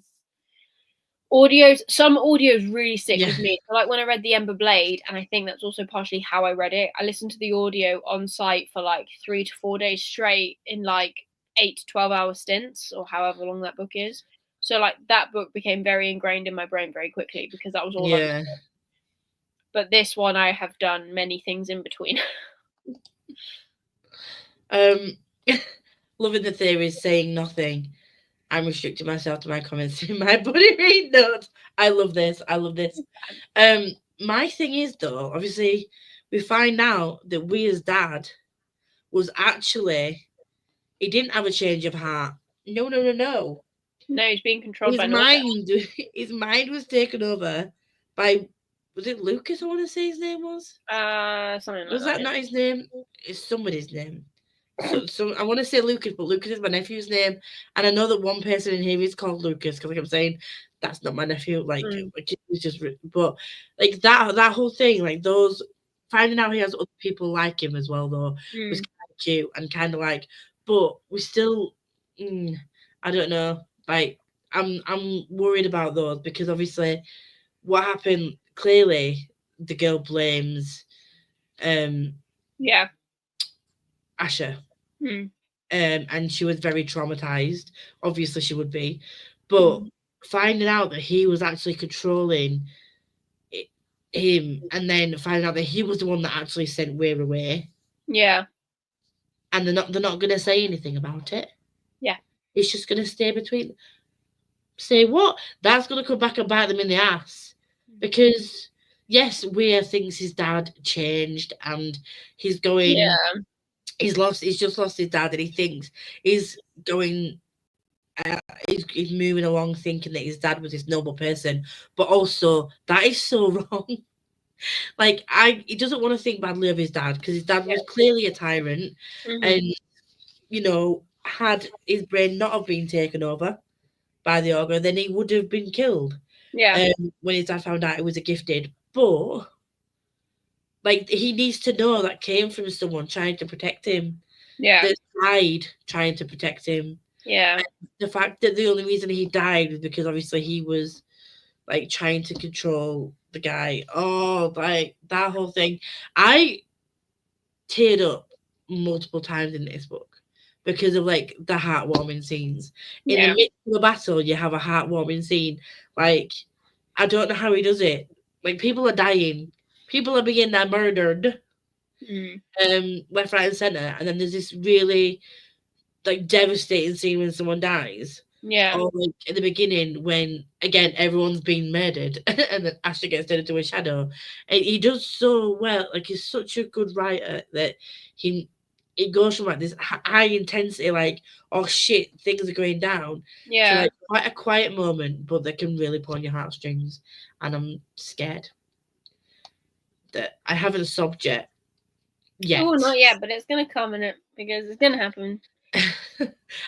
some audios really stick Yeah, with me. So like when I read The Ember Blade, and I think that's also partially how I read it, I listened to the audio on site for like 3 to 4 days straight in like 8 to 12-hour stints or however long that book is. So like that book became very ingrained in my brain very quickly because that was all I was. yeah. But this one I have done many things in between. Um, loving the theories, saying nothing. I'm restricting myself to my comments in my body read notes. I love this. I love this. My thing is though, obviously, we find out that Weir's dad was actually, he didn't have a change of heart. No, no, no, no. No, he's being controlled His by Norda. mind, his mind was taken over by, was it Lucas? I want to say his name was. Something like Was that. that not his name? It's somebody's name. So I want to say Lucas, but Lucas is my nephew's name, and I know that one person in here is called Lucas because, like I'm saying, that's not my nephew. Like, Mm. which is just, but like that whole thing, like those finding out he has other people like him as well, though, was Mm. kind of cute and kind of like, but we still, I don't know, like I'm worried about those because obviously what happened clearly the girl blames um Yeah. Asher, Mm. and she was very traumatized. Obviously, she would be, but Mm. finding out that he was actually controlling him, and then finding out that he was the one that actually sent Weir away, Yeah. and they're not gonna say anything about it. Yeah. It's just gonna stay between. Say what? That's gonna come back and bite them in the ass, because yes, Weir thinks his dad changed, and he's going. Yeah. He's just lost his dad, and he thinks he's going he's moving along thinking that his dad was this noble person, but also that is so wrong. Like he doesn't want to think badly of his dad because his dad was clearly a tyrant, Mm-hmm. and had his brain not have been taken over by the ogre, then he would have been killed. Yeah. When his dad found out he was a gifted, but like he needs to know that came from someone trying to protect him, Yeah. that died trying to protect him. Yeah. The fact that the only reason he died was because obviously he was like trying to control the guy. Oh, like that whole thing. I teared up multiple times in this book because of like the heartwarming scenes. In the Yeah. midst of a battle, you have a heartwarming scene. Like, I don't know how he does it. Like, people are dying, people are being murdered, Mm. left, right, and center, and then there's this really like devastating scene when someone dies. Yeah. Or like in the beginning when again everyone's being murdered and then Asher gets turned into a shadow. And he does so well, like he's such a good writer that he it goes from like this high intensity, like, oh shit, things are going down, to Yeah. like quite a quiet moment, but that can really pull on your heartstrings. And I'm scared that I haven't sobbed yet. Oh, Yet. not yet, but it's gonna come in it because it's gonna happen.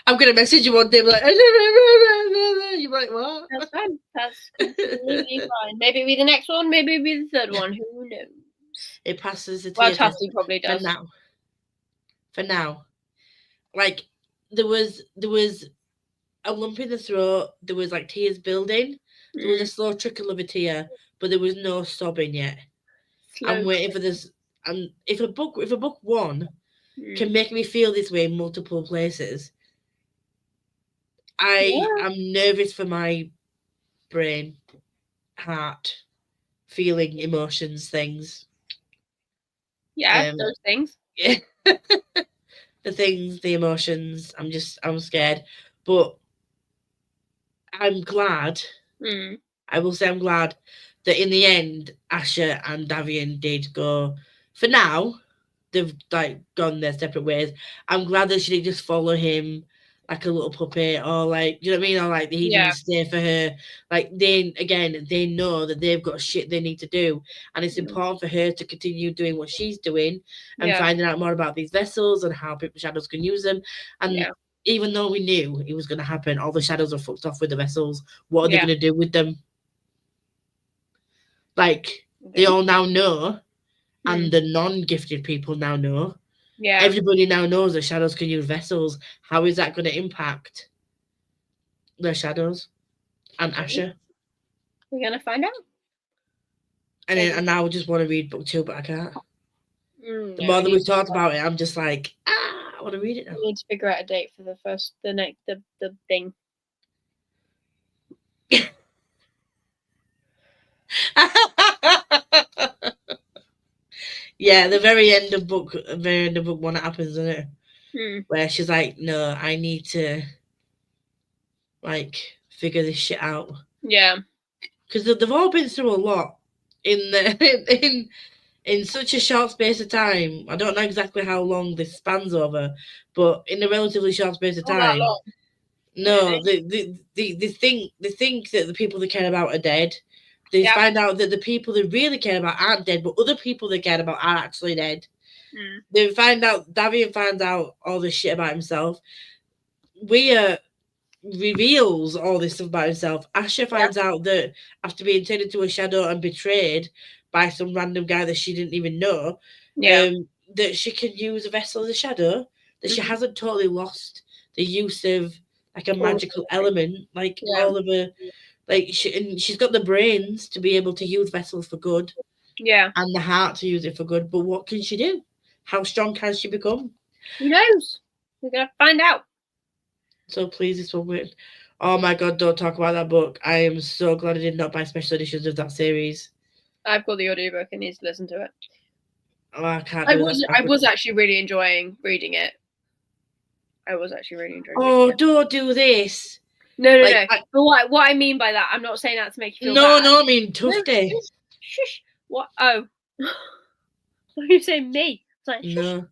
I'm gonna message you one day, like, you're like, what? That's fine. That's completely fine. Maybe it'll be the next one. Maybe it'll be the third one. Who knows? It passes the Well, tear test Tusty probably for does. now. For now, like there was a lump in the throat. There was like tears building. There was a Mm. slow trickle of a tear, but there was no sobbing yet. I'm Slow. waiting for this. And if a book one Mm. can make me feel this way in multiple places, I Yeah. am nervous for my brain, heart, feeling, emotions, things. Yeah. Um, Those things. yeah, the things, the emotions. I'm scared, but I'm glad. Mm. I will say I'm glad that in the end, Asher and Davian did go. For now, they've like gone their separate ways. I'm glad that she didn't just follow him like a little puppet, or like, you know what I mean, or like he Yeah. didn't stay for her. Like they know that they've got shit they need to do, and it's important for her to continue doing what she's doing and Yeah. finding out more about these vessels and how people shadows can use them. And Yeah. even though we knew it was going to happen, all the shadows are fucked off with the vessels. What are they Yeah. going to do with them? Like, they all now know, and the non-gifted people now know. Yeah. Everybody now knows that shadows can use vessels. How is that going to impact the shadows and Asher? We're gonna find out. And now I just want to read book 2, but I can't. The No, more that we've talked about it, I'm just like, I want to read it now. We need to figure out a date for the thing. Yeah, the very end of book 1 it happens, isn't it? Where she's like, no, I need to like figure this shit out. Yeah. Because they've all been through a lot in such a short space of time. I don't know exactly how long this spans over, but in a relatively short space of time. Not that long. No, they think that the people they care about are dead. They find out that the people they really care about aren't dead, but other people they care about are actually dead. They find out, Davian finds out all this shit about himself. Rhea reveals all this stuff about himself. Asher finds out that after being turned into a shadow and betrayed by some random guy that she didn't even know, that she can use a vessel as a shadow, that she hasn't totally lost the use of like a magical element, like all of her, like she's got the brains to be able to use vessels for good, and the heart to use it for good. But what can she do? How strong can she become? Who knows? We're gonna find out. So please, this one win. Oh my god, don't talk about that book. I am so glad I did not buy special editions of that series. I've got the audiobook and need to listen to it. Oh, I can't. I was actually really enjoying reading it. I was actually really enjoying. Oh, don't do this. No. But what I mean by that, I'm not saying that to make you feel bad. No, I mean Tufty. Shush. What? Oh. What are you saying, me? It's like, shush. No.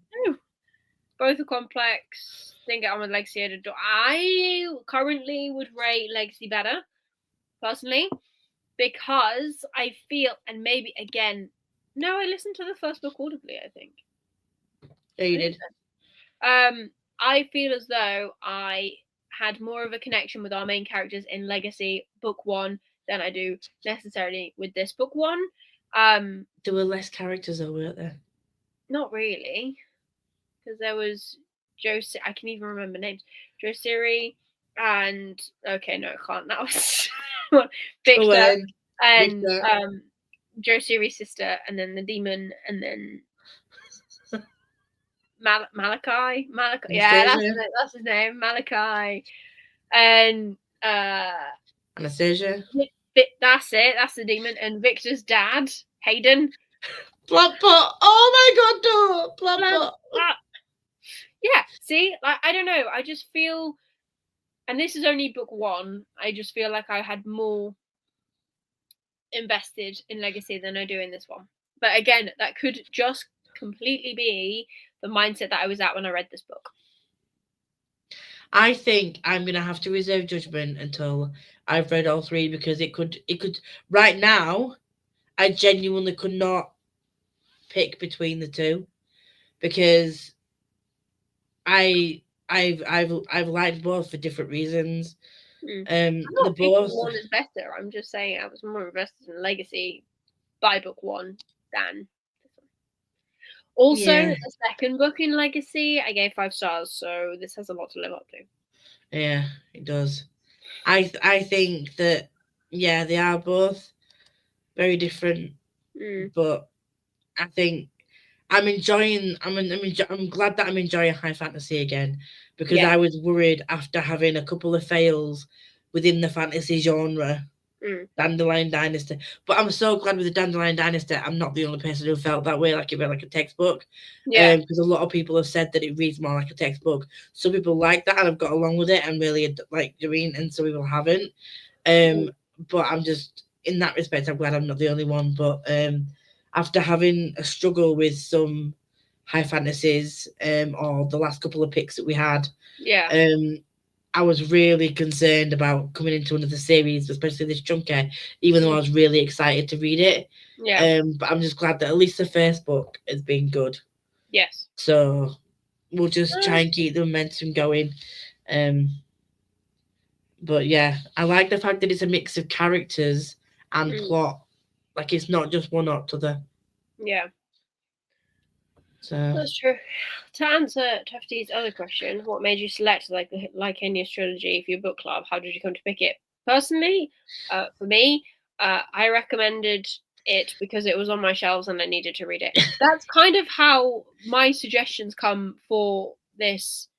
Both are complex. Didn't get on with Legacy. I currently would rate Legacy better, personally, because I feel, and maybe again, no, I listened to the first book audibly, I think. Yeah, you did. I feel as though I had more of a connection with our main characters in Legacy book 1 than I do necessarily with this book 1. There were less characters though, weren't there? Not really, because there was Joe. I can even remember names. Joe Siri and okay, no, I can't now. Victor and Joe Siri's sister, and then the demon, and then Malachi. Yeah, that's his name. Malachi. And Anastasia. That's it. That's the demon. And Victor's dad, Hayden. Plopper. Oh my god, no. Plopper. Yeah, see, like I don't know. I just feel, and this is only book 1. I just feel like I had more invested in Legacy than I do in this one. But again, that could just completely be the mindset that I was at when I read this book. I think I'm gonna have to reserve judgment until I've read all 3, because it could right now I genuinely could not pick between the 2, because I've liked both for different reasons. I'm not picking one is better. I'm just saying I was more invested in Legacy by book 1 than this one. Also, the second book in Legacy, I gave 5 stars, so this has a lot to live up to. Yeah, it does. I think that they are both very different, but I think I'm glad that I'm enjoying high fantasy again, because I was worried after having a couple of fails within the fantasy genre, Dandelion Dynasty. But I'm so glad with the Dandelion Dynasty, I'm not the only person who felt that way, like it read like a textbook. Because a lot of people have said that it reads more like a textbook. Some people like that and have got along with it and really like doing, and some people haven't. But in that respect, I'm glad I'm not the only one. But after having a struggle with some high fantasies, or the last couple of picks that we had, I was really concerned about coming into another series, especially this chunky, even though I was really excited to read it. But I'm just glad that at least the first book has been good. Yes. So we'll just try and keep the momentum going. But yeah, I like the fact that it's a mix of characters and plot. Like, it's not just one or t'other. Yeah. So that's true. To answer Tufty's other question, what made you select the Lycanius trilogy for your book club? How did you come to pick it? Personally, for me, I recommended it because it was on my shelves and I needed to read it. That's kind of how my suggestions come for this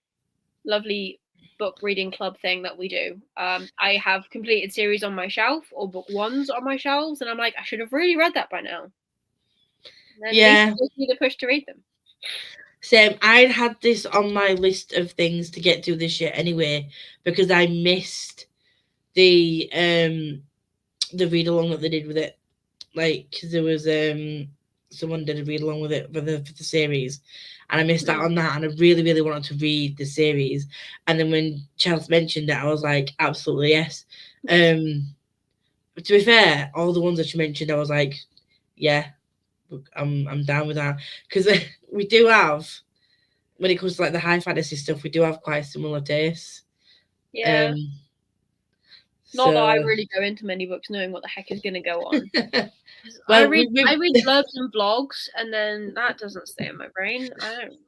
lovely book reading club thing that we do. I have completed series on my shelf or book ones on my shelves, and I'm like, I should have really read that by now. And then gives me the push to read them. Same. I'd had this on my list of things to get to this year anyway, because I missed the read along that they did with it. Like, cause there was someone did a read along with it for the series, and I missed out on that. And I really, really wanted to read the series. And then when Chels mentioned it, I was like, absolutely yes. To be fair, all the ones that you mentioned, I was like, yeah, I'm down with that, because we do have, when it comes to like the high fantasy stuff, we do have quite similar tastes. Yeah. Not that I really go into many books knowing what the heck is going to go on. Well, I read blurbs and vlogs, and then that doesn't stay in my brain.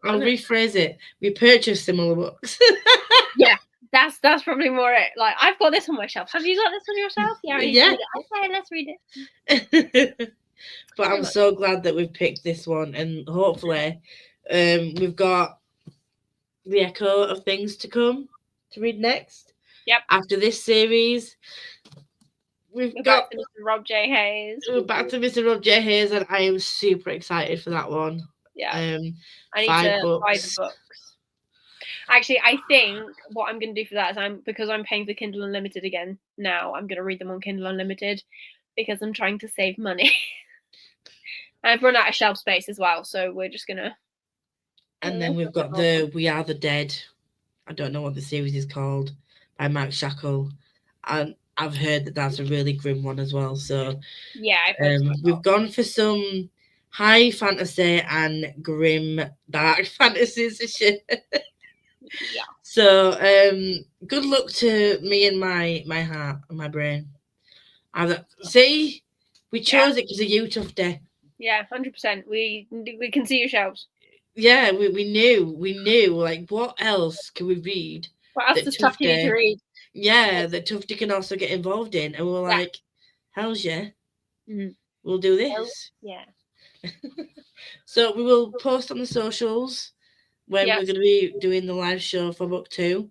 I'll rephrase it. We purchase similar books. Yeah, that's probably more it. Like, I've got this on my shelf. Have you got this on your shelf? Yeah. Okay, let's read it. But I'm so glad that we've picked this one, and hopefully, we've got the echo of things to come to read next. Yep. After this series, we're back to Mr. Rob J. Hayes. We're back to Mr. Rob J. Hayes, and I am super excited for that one. Yeah. I need to buy the books. Actually, I think what I'm going to do for that is because I'm paying for Kindle Unlimited again now, I'm going to read them on Kindle Unlimited because I'm trying to save money. I've run out of shelf space as well, so we're just going to... And then we've got the We Are the Dead. I don't know what the series is called, by Mark Shackle. And I've heard that that's a really grim one as well. So yeah, we've gone for some high fantasy and grim dark fantasies this year. Yeah. So good luck to me and my heart and my brain. See, we chose it because of you, Tufty. Yeah, 100%. We can see your shelves. Yeah, we knew. Like, what else can we read? What else does Tufty need to read? Yeah, that Tufty can also get involved in, and we're like, hell's yeah. We'll do this. Yeah. So we will post on the socials when we're going to be doing the live show for book 2.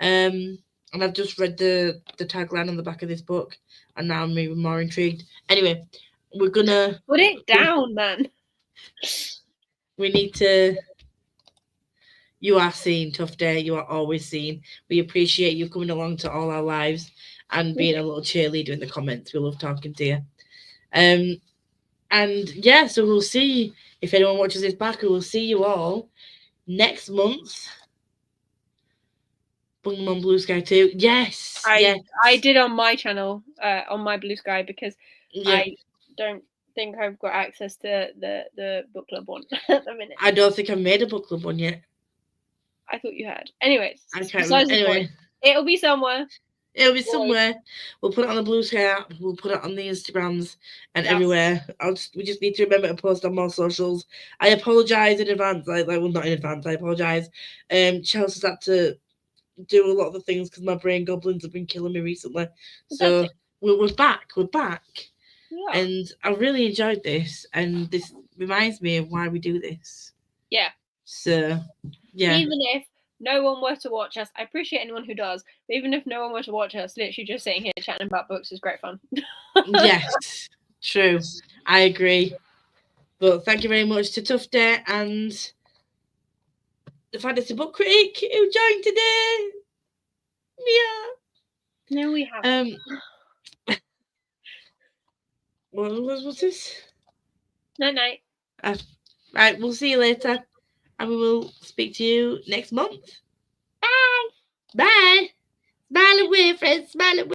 And I've just read the tagline on the back of this book, and now I'm even more intrigued. Anyway, we're gonna put it down, man. We need to. You are seen, Tufty. You are always seen. We appreciate you coming along to all our lives and being a little cheerleader in the comments. We love talking to you. And yeah, so we'll see if anyone watches this back. We'll see you all next month. Bung them on Blue Sky too. Yes. I did on my channel, on my Blue Sky, because I don't think I've got access to the book club one at the minute. I don't think I've made a book club one yet. I thought you had. Anyways, I can't remember. Anyway, it'll be somewhere. It'll be somewhere. We'll put it on the Blue Sky app. We'll put it on the Instagrams and everywhere. We just need to remember to post on more socials. I apologise in advance. Well, not in advance. I apologise. Chelsea's had to do a lot of the things because my brain goblins have been killing me recently. So we're back. We're back. Yeah. And I really enjoyed this, and this reminds me of why we do this. Yeah. So, yeah. Even if no one were to watch us, I appreciate anyone who does, but even if no one were to watch us, literally just sitting here chatting about books is great fun. Yes, true. I agree. But thank you very much to Tufty and the Fantasy Book Critic who joined today. Yeah. No, we haven't. What's this? Night. Right, we'll see you later, and we will speak to you next month. Bye. Bye. Smile away, friends. Smile away.